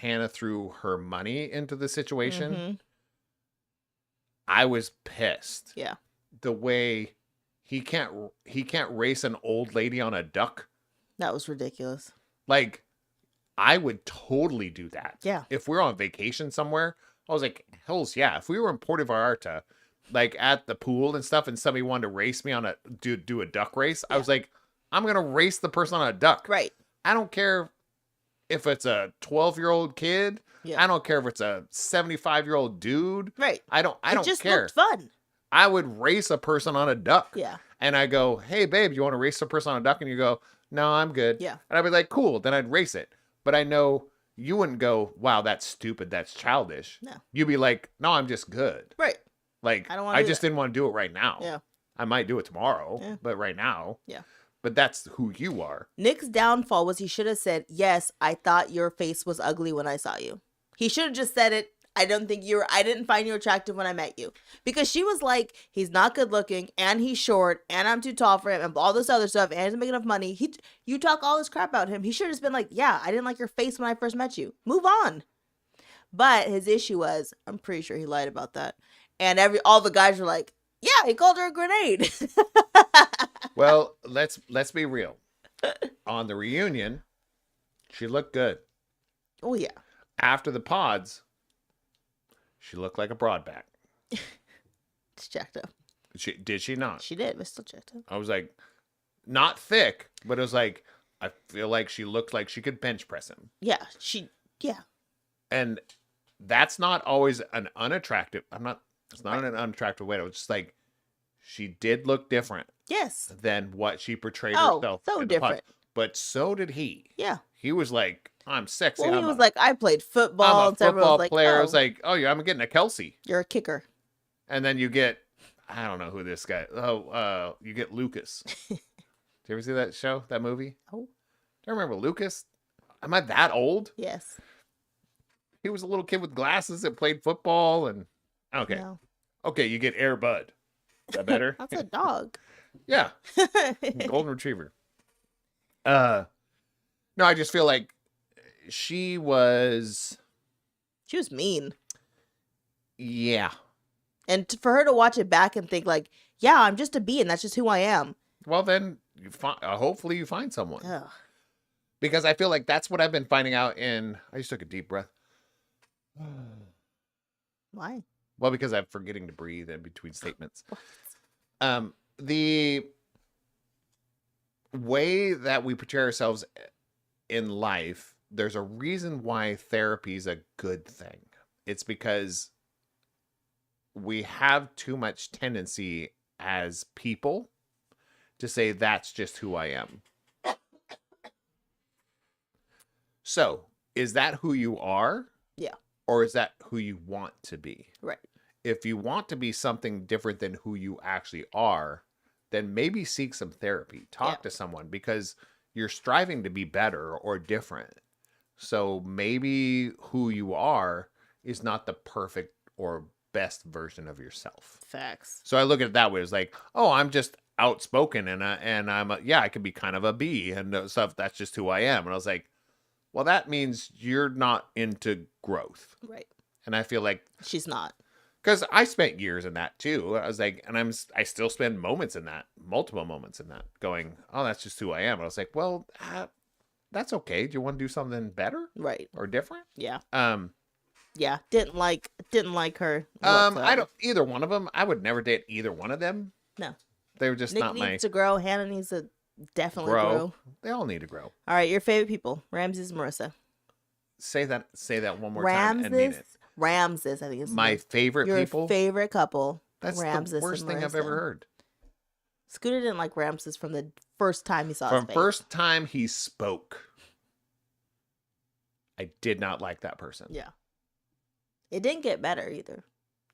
Hannah threw her money into the situation, I was pissed. Yeah. The way he can't race an old lady on a duck. That was ridiculous. Like, I would totally do that. Yeah. If we're on vacation somewhere, I was like, hells yeah. If we were in Puerto Vallarta, like at the pool and stuff, and somebody wanted to race me on do a duck race, I was like, I'm going to race the person on a duck. Right. I don't care if it's a 12-year-old kid. Yeah. I don't care if it's a 75-year-old dude. Right. I don't It just care. looked fun. I would race a person on a duck. Yeah. And I go, hey, babe, you want to race a person on a duck? And you go, no, I'm good. Yeah. And I'd be like, cool. Then I'd race it. But I know you wouldn't go, wow, that's stupid. That's childish. No. You'd be like, no, I'm just good. Right. Like, I don't wanna I do just that. didn't want to do it right now. Yeah. I might do it tomorrow, Yeah. but right now. Yeah. But that's who you are. Nick's downfall was he should have said, yes, I thought your face was ugly when I saw you. He should have just said it. I didn't find you attractive when I met you. Because she was like, he's not good looking, and he's short, and I'm too tall for him, and all this other stuff, and he doesn't make enough money. You talk all this crap about him. He should have just been like, yeah, I didn't like your face when I first met you. Move on. But his issue was, I'm pretty sure he lied about that. And all the guys were like, yeah, he called her a grenade. Well, let's be real. On the reunion, she looked good. Oh, yeah. After the pods, she looked like a broadback. It's jacked up. Did she not? She did, but still jacked up. I was like, not thick, but it was like, I feel like she looked like she could bench press him. Yeah, yeah. And that's not always an unattractive. It's not an unattractive way. It was just like, she did look different Yes. than what she portrayed Oh, herself. so in the pod. different. But so did he. Yeah. He was like, I'm sexy. Well, he I'm was a, like, I played football. I'm a and so everyone football was like, player. oh, I was like, oh, yeah, I'm getting a Kelsey. you're a kicker. And then you get, I don't know who this guy. Oh, you get Lucas. Did you ever see that show, that movie? Oh, Do you remember Lucas? Am I that old? yes. He was a little kid with glasses that played football, and okay, No. okay, you get Air Bud. Is that better? That's a dog. Yeah, golden retriever. No, I just feel like she was, She was mean. yeah. And for her to watch it back and think like, yeah, I'm just a bee and that's just who I am. Well, then you hopefully you find someone, Ugh. because I feel like that's what I've been finding out. I just took a deep breath. Why? Well, because I'm forgetting to breathe in between statements. The way that we portray ourselves in life, there's a reason why therapy is a good thing. It's because we have too much tendency as people to say that's just who I am. So, is that who you are? Yeah. Or is that who you want to be? Right. if you want to be something different than who you actually are, then maybe seek some therapy. Talk to someone because you're striving to be better or different. So maybe who you are is not the perfect or best version of yourself. Facts. So I look at it that way. It's like, oh, I'm just outspoken and I could be kind of a B and stuff. That's just who I am. And I was like, well, that means you're not into growth. Right. And I feel like she's not. Because I spent years in that too. I was like, and I still spend moments in that, multiple moments in that, going, oh, that's just who I am. And I was like, well, that's okay. Do you want to do something better, right, or different? Yeah. Yeah. Didn't like her. I don't either one of them. I would never date either one of them. No, they were just Nick not my. needs to grow. Hannah needs to definitely grow. They all need to grow. All right, your favorite people: Ramses, Marissa. Say that one more time and mean it. Ramses, I think is my favorite your people. Favorite couple. That's Ramses the worst thing I've ever heard. Scooter didn't like Ramses from the first time he saw From his face. first time he spoke. I did not like that person. Yeah. It didn't get better either.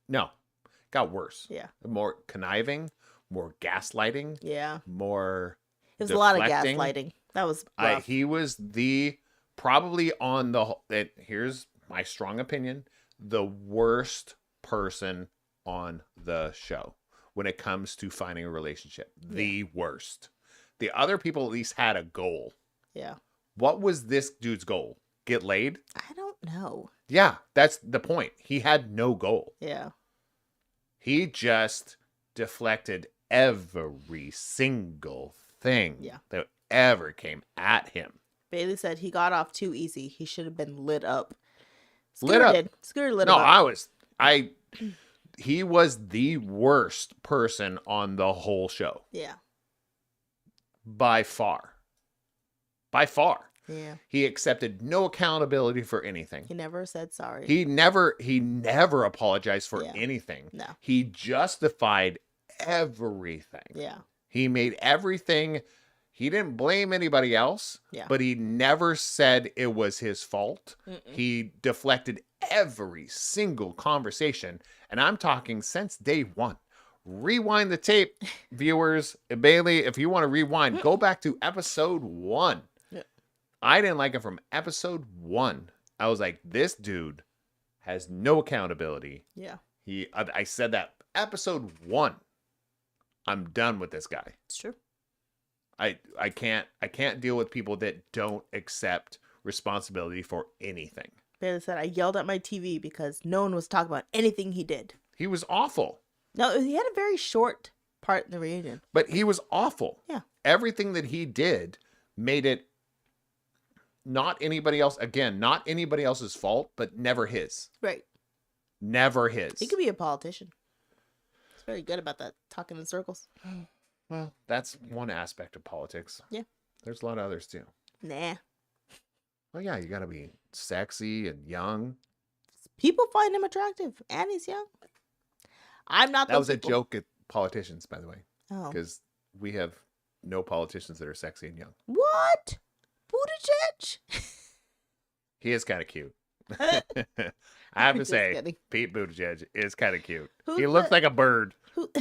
No. Got worse. Yeah. More conniving, more gaslighting. Yeah. More It was deflecting. A lot of gaslighting. That was rough. He was probably on the whole, here's my strong opinion, the worst person on the show when it comes to finding a relationship. The worst. The other people at least had a goal. Yeah. What was this dude's goal? Get laid? I don't know. Yeah, that's the point. He had no goal. Yeah. He just deflected every single thing that ever came at him. Bailey said he got off too easy. He should have been lit up. Scooter lit up. No, he was the worst person on the whole show. Yeah. By far. By far. Yeah. He accepted no accountability for anything. He never said sorry. He never apologized for anything. No. He justified everything. Yeah. He made everything. He didn't blame anybody else, yeah. but he never said it was his fault. He deflected every single conversation. And I'm talking since day one. Rewind the tape, viewers. Bailey, if you want to rewind, go back to episode 1. Yeah. I didn't like him from episode 1. I was like, this dude has no accountability. Yeah. I said that episode 1. I'm done with this guy. It's true. I can't deal with people that don't accept responsibility for anything. Bailey said, I yelled at my TV because no one was talking about anything he did. He was awful. No, he had a very short part in the reunion. But he was awful. Yeah. Everything that he did made it not anybody else, again, not anybody else's fault, but never his. Right. Never his. He could be a politician. He's very good about that, talking in circles. Well, that's one aspect of politics. Yeah. There's a lot of others too. Nah. Well, yeah, you got to be sexy and young. People find him attractive, and he's young. I'm not. That was a joke at politicians, by the way. Oh. Because we have no politicians that are sexy and young. What? Buttigieg? He is kind of cute. I have to say, kidding. Pete Buttigieg is kind of cute. He looks like a bird.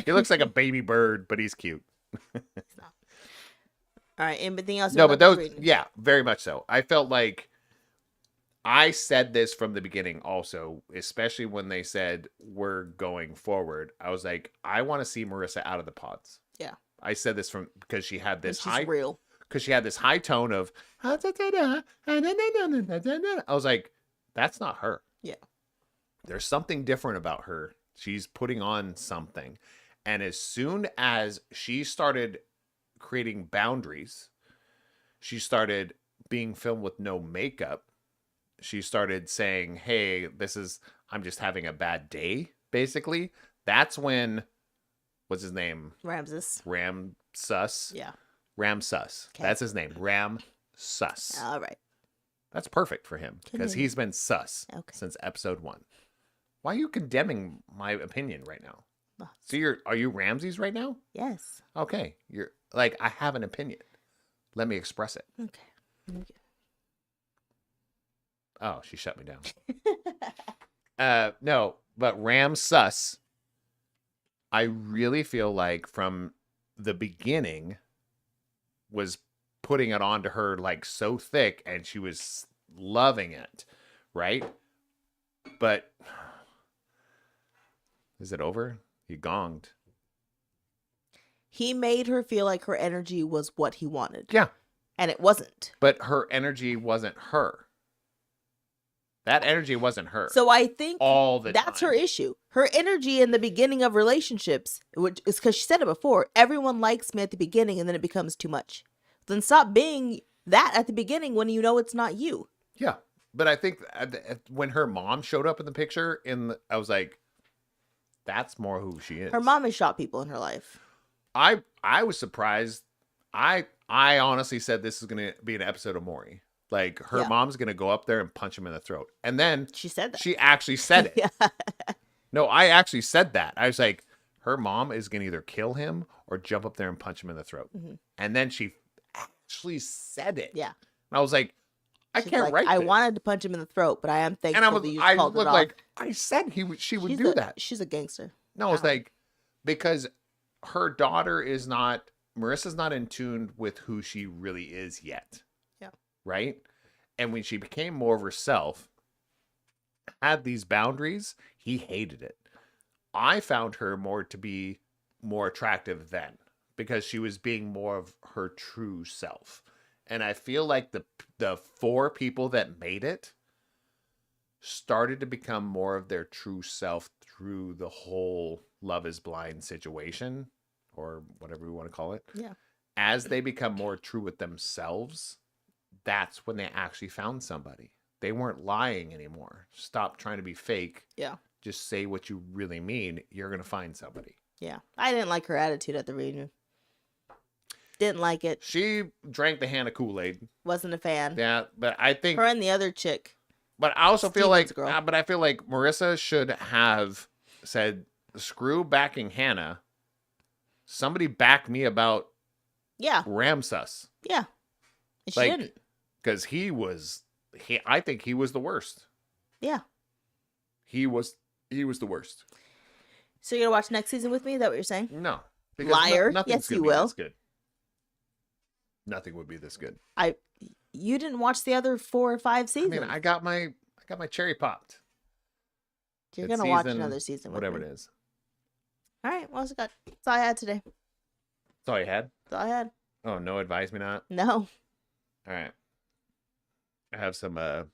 He looks like a baby bird, but he's cute. All right, anything else? No, but those, yeah, very much so. I felt like I said this from the beginning also, especially when they said we're going forward. I was like, I want to see Marissa out of the pods. Yeah. I said this because she had this real. Because she had this high tone of, I was like, that's not her. Yeah. There's something different about her. She's putting on something. And as soon as she started creating boundaries, she started being filmed with no makeup. She started saying, hey, I'm just having a bad day, basically. That's when, what's his name? Ramses. Ramsus. Yeah. Ramsus. Okay. That's his name. Ramsus. All right. That's perfect for him because he's been sus since episode 1. Why are you condemning my opinion right now? So are you Ramses right now? Yes. Okay. You're like, I have an opinion. Let me express it. Okay. Oh, she shut me down. No, but Ramsus I really feel like from the beginning was putting it onto her like so thick, and she was loving it, right? But is it over? He gonged. He made her feel like her energy was what he wanted. Yeah. And it wasn't. But her energy wasn't her. That energy wasn't her. So I think all the that's time. her issue. Her energy in the beginning of relationships, which is because she said it before, everyone likes me at the beginning and then it becomes too much. Then stop being that at the beginning when you know it's not you. Yeah. But I think when her mom showed up in the picture, I was like, that's more who she is. Her mom has shot people in her life. I was surprised. I honestly said this is going to be an episode of Maury. Like, her mom's going to go up there and punch him in the throat. And then she said that. She actually said it. Yeah. No, I actually said that. I was like, her mom is going to either kill him or jump up there and punch him in the throat. Mm-hmm. And then she actually said it. Yeah. And I was like, I She's can't like, write I this. wanted to punch him in the throat, but I am thankful And that you I called it looked off. like, I said she would do that. She's a gangster. No, it's like, because her daughter is not, Marissa's not in tune with who she really is yet. Yeah. Right? And when she became more of herself, had these boundaries, he hated it. I found her to be more attractive then, because she was being more of her true self. And I feel like the 4 people that made it started to become more of their true self through the whole Love is Blind situation, or whatever we want to call it. Yeah. As they become more true with themselves, that's when they actually found somebody. They weren't lying anymore. Stop trying to be fake. Yeah. Just say what you really mean. You're going to find somebody. Yeah. I didn't like her attitude at the reunion. Didn't like it. She drank the hand of Kool-Aid. Wasn't a fan. Yeah, but I think her and the other chick. But I also feel like girl. but I feel like Marissa should have said, screw backing Hannah. Somebody back me about Ramsus. Yeah. And she didn't. Because I think he was the worst. Yeah. He was the worst. So you're gonna watch next season with me? Is that what you're saying? No. Liar. Yes, you will. This good. Nothing would be this good. You didn't watch the other 4 or 5 seasons. I mean, I got my cherry popped. You're gonna watch another season. Whatever it is. All right. Well, that's all I had today. That's all you had? That's all I had. Oh, no, advise me not? No. All right. I have some We're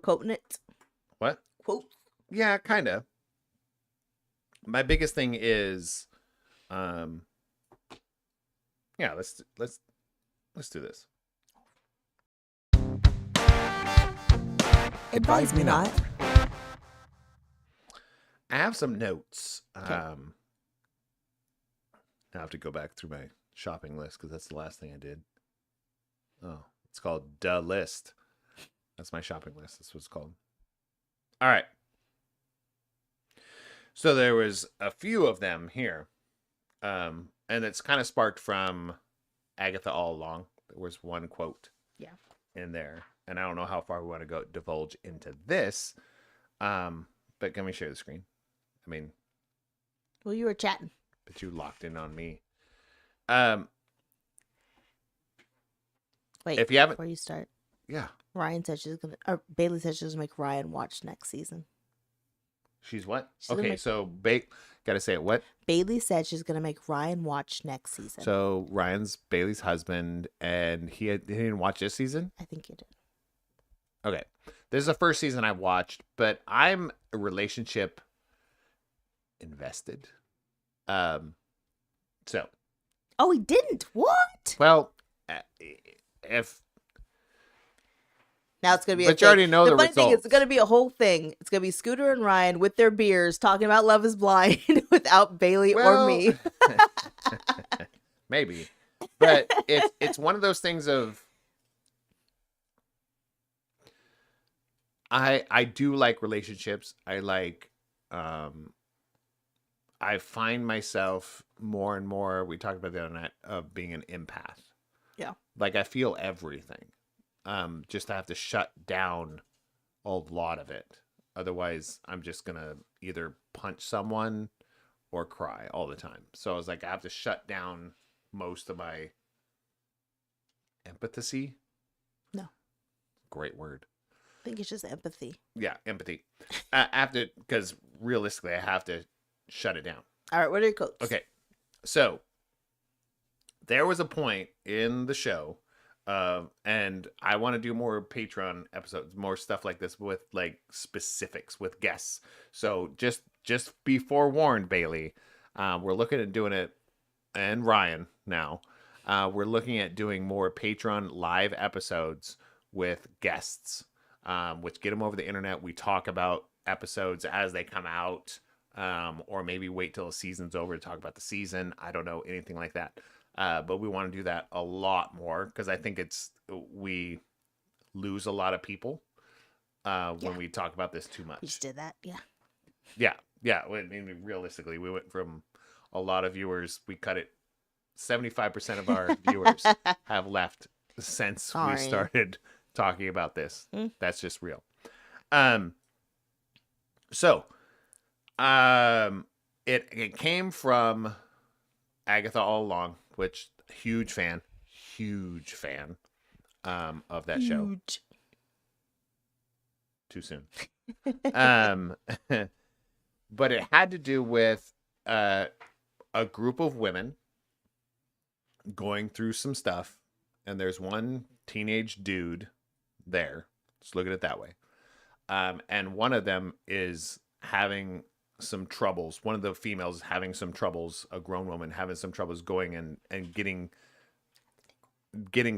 quoting it. What? Quotes. Yeah, kind of. My biggest thing is yeah, let's do this. Advise me not. I have some notes. Okay. I have to go back through my shopping list because that's the last thing I did. Oh, it's called Duh List. That's my shopping list. That's what it's called. All right. So there was a few of them here. And it's kind of sparked from Agatha all along. There was one quote in there. And I don't know how far we want to divulge into this. But can we share the screen? I mean, well, you were chatting. But you locked in on me. Wait, if you haven't, before you start. Yeah. Ryan said Bailey said she's gonna make Ryan watch next season. She's what? She's okay, so gotta say it. What? Bailey said she's gonna make Ryan watch next season. So Ryan's Bailey's husband, and he didn't watch this season? I think he did. Okay. This is the first season I watched, but I'm a relationship invested. So. Oh, he didn't? What? Well, if. Now it's going to be but you already know the funny results. thing is, it's going to be a whole thing. It's going to be Scooter and Ryan with their beers talking about Love is Blind without Bailey or me. Maybe. But it's one of those things of. I do like relationships. I like I find myself more and more, we talked about the other night, of being an empath. Yeah. Like I feel everything. Just have to shut down a lot of it. Otherwise I'm just gonna either punch someone or cry all the time. So I was like, I have to shut down most of my empathy. No. Great word. I think it's just empathy. Yeah, empathy. I have to, because realistically, I have to shut it down. All right, what are your quotes? Okay, so there was a point in the show, and I want to do more Patreon episodes, more stuff like this with like specifics with guests. So just be forewarned, Bailey. We're looking at doing it, and Ryan now. We're looking at doing more Patreon live episodes with guests, which get them over the internet. We talk about episodes as they come out, or maybe wait till the season's over to talk about the season. I don't know, anything like that. But we want to do that a lot more because I think we lose a lot of people when we talk about this too much. We just did that, yeah. Yeah. I mean, realistically, we went from a lot of viewers. We cut it. 75% of our viewers have left since we started talking about this. That's just real. So, it came from Agatha all along, which huge fan of that show. Too soon. But it had to do with a group of women going through some stuff, and there's one teenage dude there. Let's look at it that way. And one of them is having some troubles. One of the females is having some troubles, a grown woman having some troubles going and getting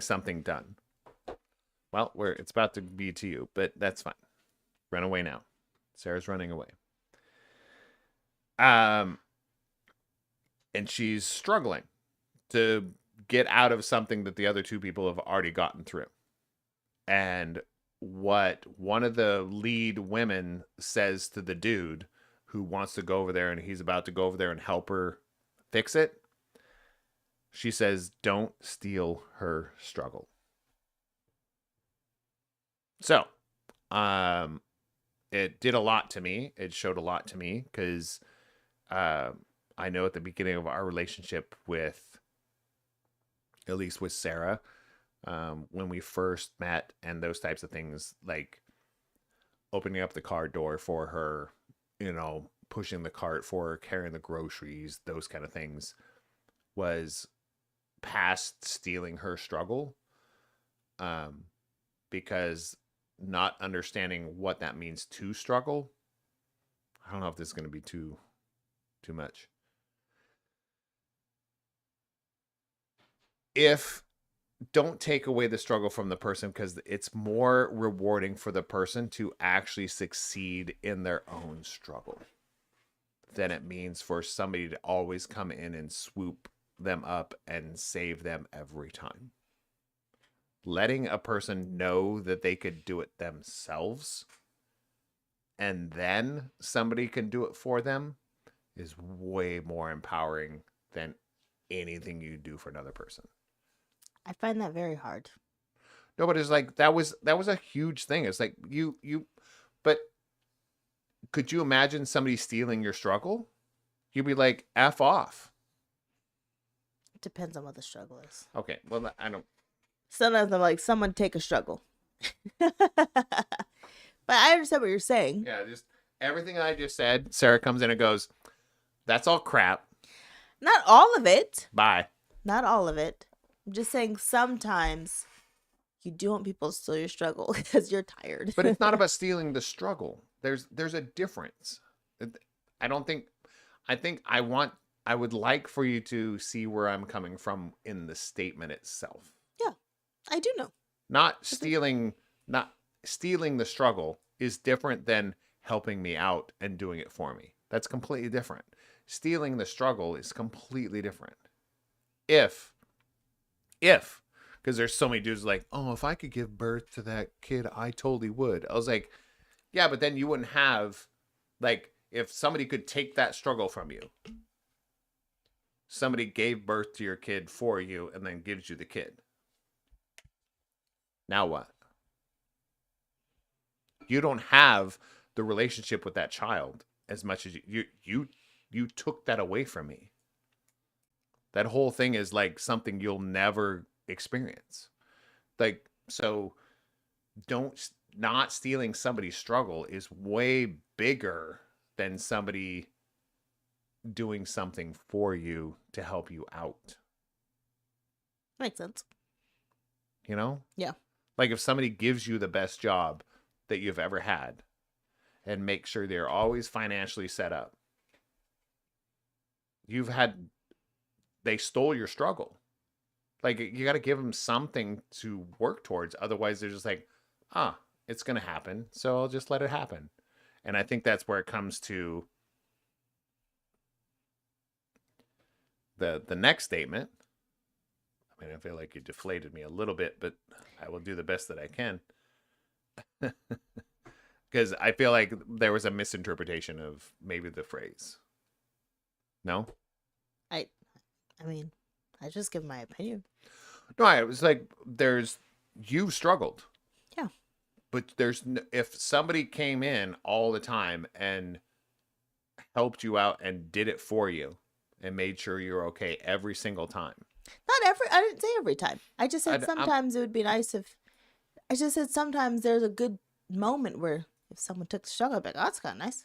something done. Well, it's about to be to you, but that's fine. Run away now. Sarah's running away. And she's struggling to get out of something that the other two people have already gotten through. And what one of the lead women says to the dude who wants to go over there, and he's about to go over there and help her fix it, she says, "Don't steal her struggle." So, it did a lot to me. It showed a lot to me because I know at the beginning of our relationship at least with Sarah, when we first met and those types of things, like opening up the car door for her, pushing the cart for her, carrying the groceries, those kind of things, was past stealing her struggle, because not understanding what that means to struggle. I don't know if this is going to be too much. Don't take away the struggle from the person, because it's more rewarding for the person to actually succeed in their own struggle than it means for somebody to always come in and swoop them up and save them every time. Letting a person know that they could do it themselves and then somebody can do it for them is way more empowering than anything you do for another person. I find that very hard. No, but it's like that was a huge thing. It's like but could you imagine somebody stealing your struggle? You'd be like, F off. It depends on what the struggle is. Okay, well, I don't. Sometimes I'm like, someone take a struggle. But I understand what you're saying. Yeah, just everything I just said, Sarah comes in and goes, "That's all crap." Not all of it. Bye. Not all of it. I'm just saying sometimes you do want people to steal your struggle because you're tired. But it's not about stealing the struggle. There's a difference. I would like for you to see where I'm coming from in the statement itself. Yeah, I do know. Not stealing the struggle is different than helping me out and doing it for me. That's completely different. Stealing the struggle is completely different. If, because there's so many dudes like, oh, if I could give birth to that kid, I totally would. I was like, yeah, but then you wouldn't have, like, if somebody could take that struggle from you, somebody gave birth to your kid for you and then gives you the kid. Now what? You don't have the relationship with that child as much as you you took that away from me. That whole thing is like something you'll never experience. Like, so don't, not stealing somebody's struggle is way bigger than somebody doing something for you to help you out. Makes sense. You know? Yeah. Like if somebody gives you the best job that you've ever had and make sure they're always financially set up. They stole your struggle. Like you got to give them something to work towards. Otherwise they're just like, it's going to happen. So I'll just let it happen. And I think that's where it comes to the next statement. I mean, I feel like you deflated me a little bit, but I will do the best that I can. Because I feel like there was a misinterpretation of maybe the phrase. No? I mean, I just give my opinion. No, it was like you've struggled. Yeah. But if somebody came in all the time and helped you out and did it for you and made sure you're okay every single time. I didn't say every time. I just said sometimes it would be nice if, I just said sometimes there's a good moment where if someone took the struggle, I'd be like, oh, that's kind of nice.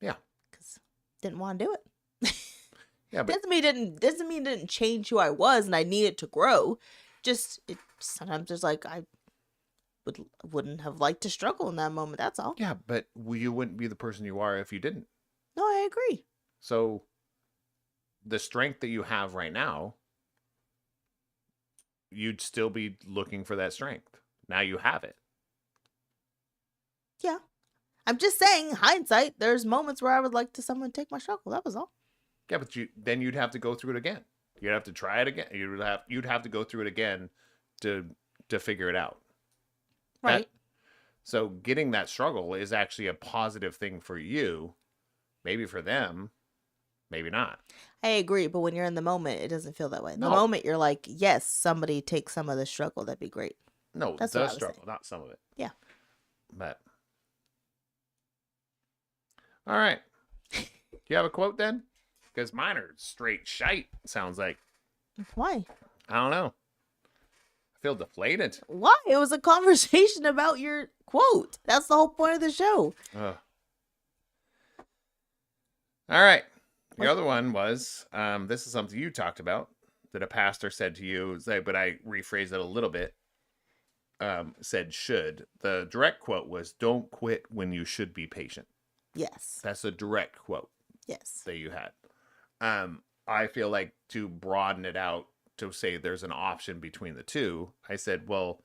Yeah. Because didn't want to do it. Yeah, but doesn't mean it didn't change who I was and I needed to grow. Just sometimes there's like I wouldn't have liked to struggle in that moment. That's all. yeah, but you wouldn't be the person you are if you didn't. No, I agree. So the strength that you have right now, you'd still be looking for that strength. Now you have it. Yeah. I'm just saying, hindsight, there's moments where I would like to someone take my struggle. That was all. Yeah, but then you'd have to go through it again. You'd have to try it again. You'd have to go through it again to figure it out. Right. So getting that struggle is actually a positive thing for you. Maybe for them, maybe not. I agree, but when you're in the moment, it doesn't feel that way. In No. the moment, you're like, yes, somebody take some of the struggle. That'd be great. No, That's the what I was struggle, saying. not some of it. Yeah. But all right. Do you have a quote then? Because mine are straight shite, sounds like. Why? I don't know. I feel deflated. Why? It was a conversation about your quote. That's the whole point of the show. Ugh. All right. The other one was, this is something you talked about, that a pastor said to you, but I rephrased it a little bit, said should. The direct quote was, don't quit when you should be patient. Yes. That's a direct quote Yes. that you had. I feel like to broaden it out to say there's an option between the two, I said, well,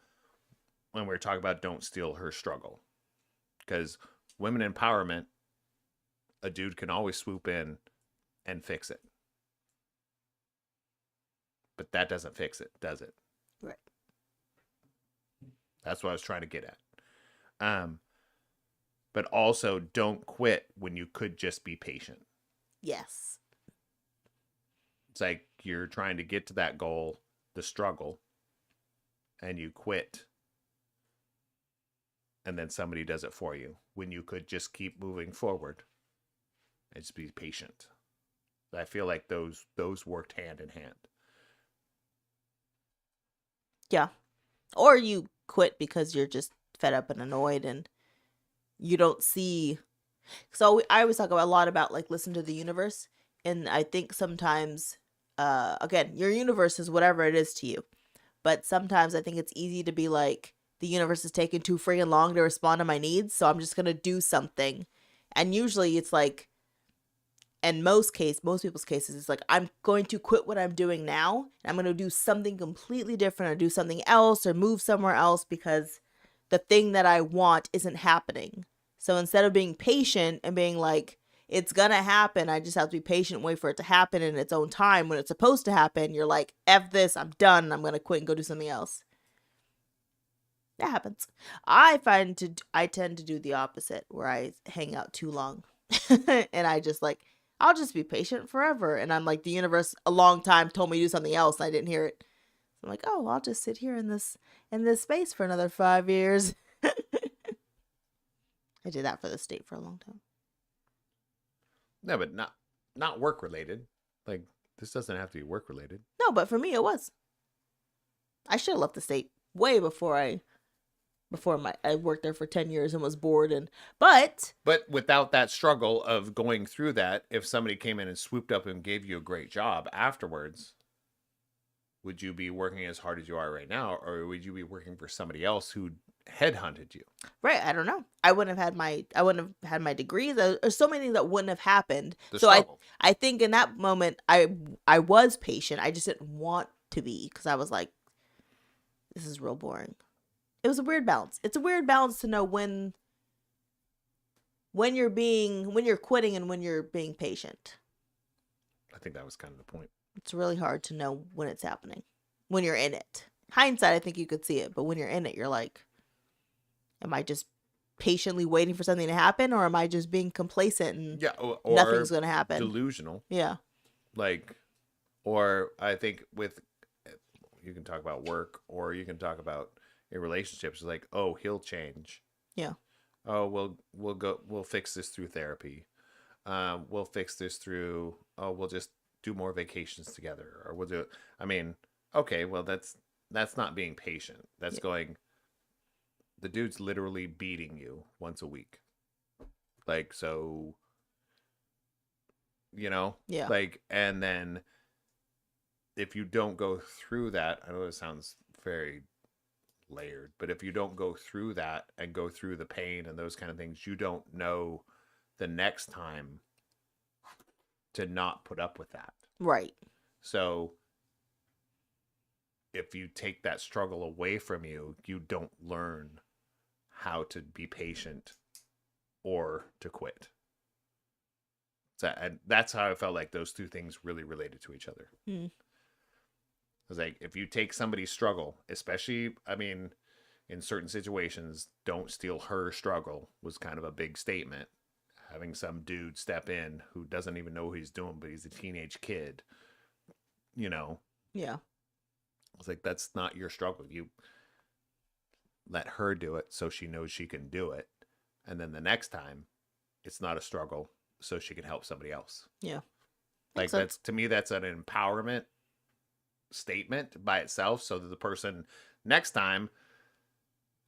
when we were talking about don't steal her struggle, because women empowerment, a dude can always swoop in and fix it. But that doesn't fix it, does it? Right. That's what I was trying to get at. But also don't quit when you could just be patient. Yes. It's like you're trying to get to that goal, the struggle, and you quit. And then somebody does it for you when you could just keep moving forward and just be patient. I feel like those worked hand in hand. Yeah. Or you quit because you're just fed up and annoyed and you don't see. So I always talk about a lot about like listen to the universe. And I think sometimes, again, your universe is whatever it is to you. But sometimes I think it's easy to be like, the universe is taking too friggin' long to respond to my needs, so I'm just going to do something. And usually it's like, in most people's cases, it's like, I'm going to quit what I'm doing now, and I'm going to do something completely different or do something else or move somewhere else because the thing that I want isn't happening. So instead of being patient and being like, it's going to happen, I just have to be patient and wait for it to happen in its own time when it's supposed to happen, you're like, F this, I'm done, I'm going to quit and go do something else. That happens. I tend to do the opposite where I hang out too long and I just like, I'll just be patient forever. And I'm like, the universe a long time told me to do something else. And I didn't hear it. So I'm like, oh, I'll just sit here in this space for another 5 years. I did that for the state for a long time. No, but not work related. Like, this doesn't have to be work related. No, but for me, it was. I should have left the state way before I worked there for 10 years and was bored but without that struggle of going through that, if somebody came in and swooped up and gave you a great job afterwards, would you be working as hard as you are right now, or would you be working for somebody else who headhunted you? right, I don't know. I wouldn't have had my degrees. There's so many things that wouldn't have happened. The So struggle. I think in that moment I was patient. I just didn't want to be, because I was like, this is real boring. It was a weird balance. It's a weird balance to know when you're quitting and when you're being patient. I think that was kind of the point. It's really hard to know when it's happening. When you're in it. Hindsight, I think you could see it, but when you're in it, you're like, am I just patiently waiting for something to happen, or am I just being complacent and or nothing's going to happen? Delusional. Yeah. Like, or I think you can talk about work, or you can talk about in relationships, like, oh, he'll change. Yeah. Oh, we'll fix this through therapy. We'll fix this through, we'll just do more vacations together, or we'll do it. I mean, okay, well, that's not being patient. That's going, the dude's literally beating you once a week. Like, so, Yeah. like, and then if you don't go through that, I know it sounds very layered, but if you don't go through that and go through the pain and those kind of things, you don't know the next time to not put up with that. Right. So if you take that struggle away from you, you don't learn how to be patient or to quit. So, and that's how I felt like those two things really related to each other. Mm. It's like, if you take somebody's struggle, especially, I mean, in certain situations, don't steal her struggle was kind of a big statement. Having some dude step in who doesn't even know what he's doing, but he's a teenage kid, Yeah. It's like, that's not your struggle. You let her do it so she knows she can do it. And then the next time, it's not a struggle, so she can help somebody else. Yeah. Like, that's, to me, that's an empowerment statement by itself, so that the person next time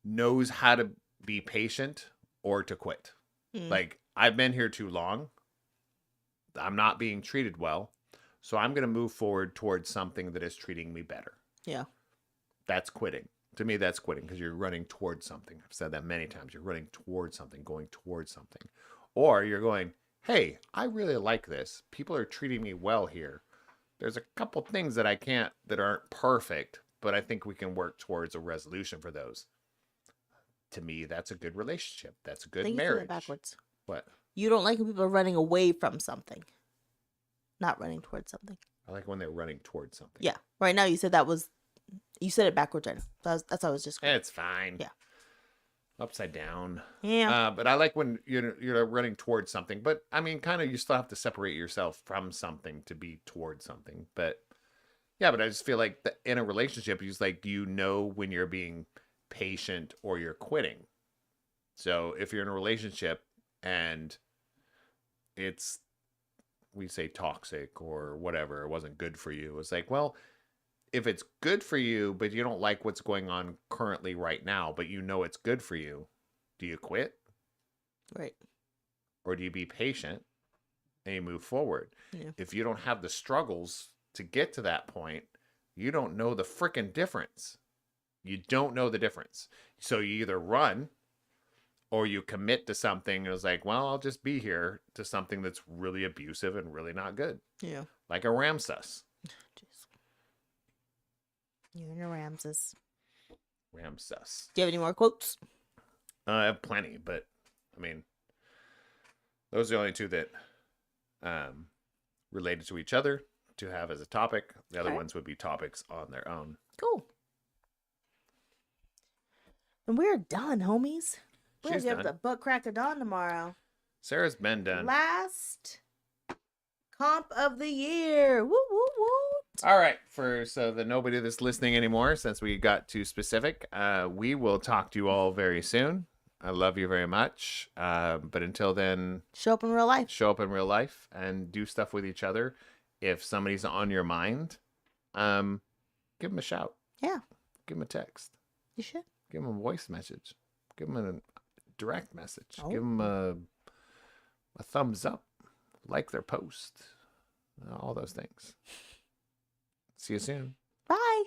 knows how to be patient or to quit. Like, I've been here too long. I'm not being treated well, so I'm going to move forward towards something that is treating me better. Yeah. That's quitting. To me, that's quitting, because you're running towards something. I've said that many times. You're running towards something, going towards something. Or you're going, hey, I really like this. People are treating me well here. There's a couple things that that aren't perfect, but I think we can work towards a resolution for those. To me, that's a good relationship. That's a good You marriage. said it backwards. What? You don't like when people are running away from something, not running towards something. I like when they're running towards something. Yeah. Right now, you said you said it backwards. I know. That's how I was just. It's fine. Yeah. Upside down. Yeah. But I like when you're running towards something. But I mean, kind of, you still have to separate yourself from something to be towards something. But yeah, but I just feel like in a relationship, it's like, when you're being patient or you're quitting. So if you're in a relationship and we say toxic or whatever, it wasn't good for you. It's like, well, if it's good for you, but you don't like what's going on currently right now, but it's good for you, do you quit? Right. Or do you be patient and you move forward? Yeah. If you don't have the struggles to get to that point, you don't know the freaking difference. You don't know the difference. So you either run or you commit to something and it's like, well, I'll just be here, to something that's really abusive and really not good. Yeah. Like a Ramsus. Jeez. You and your Ramses. Ramsus. Do you have any more quotes? I have plenty, but I mean, those are the only two that related to each other to have as a topic. The other ones would be topics on their own. Cool. And we're done, homies. We have She's to have done. the butt crack of dawn tomorrow. Sarah's been done. Last comp of the year. Woo woo woo. All right, so the nobody that's listening anymore, since we got too specific, we will talk to you all very soon. I love you very much. But until then, Show up in real life. show up in real life and do stuff with each other. If somebody's on your mind, give them a shout. Yeah, Give them a text. you should. Give them a voice message. Give them a direct message. Oh. Give them a thumbs up. Like their post. All those things. See you soon. Bye.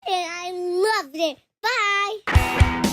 And I loved it. Bye.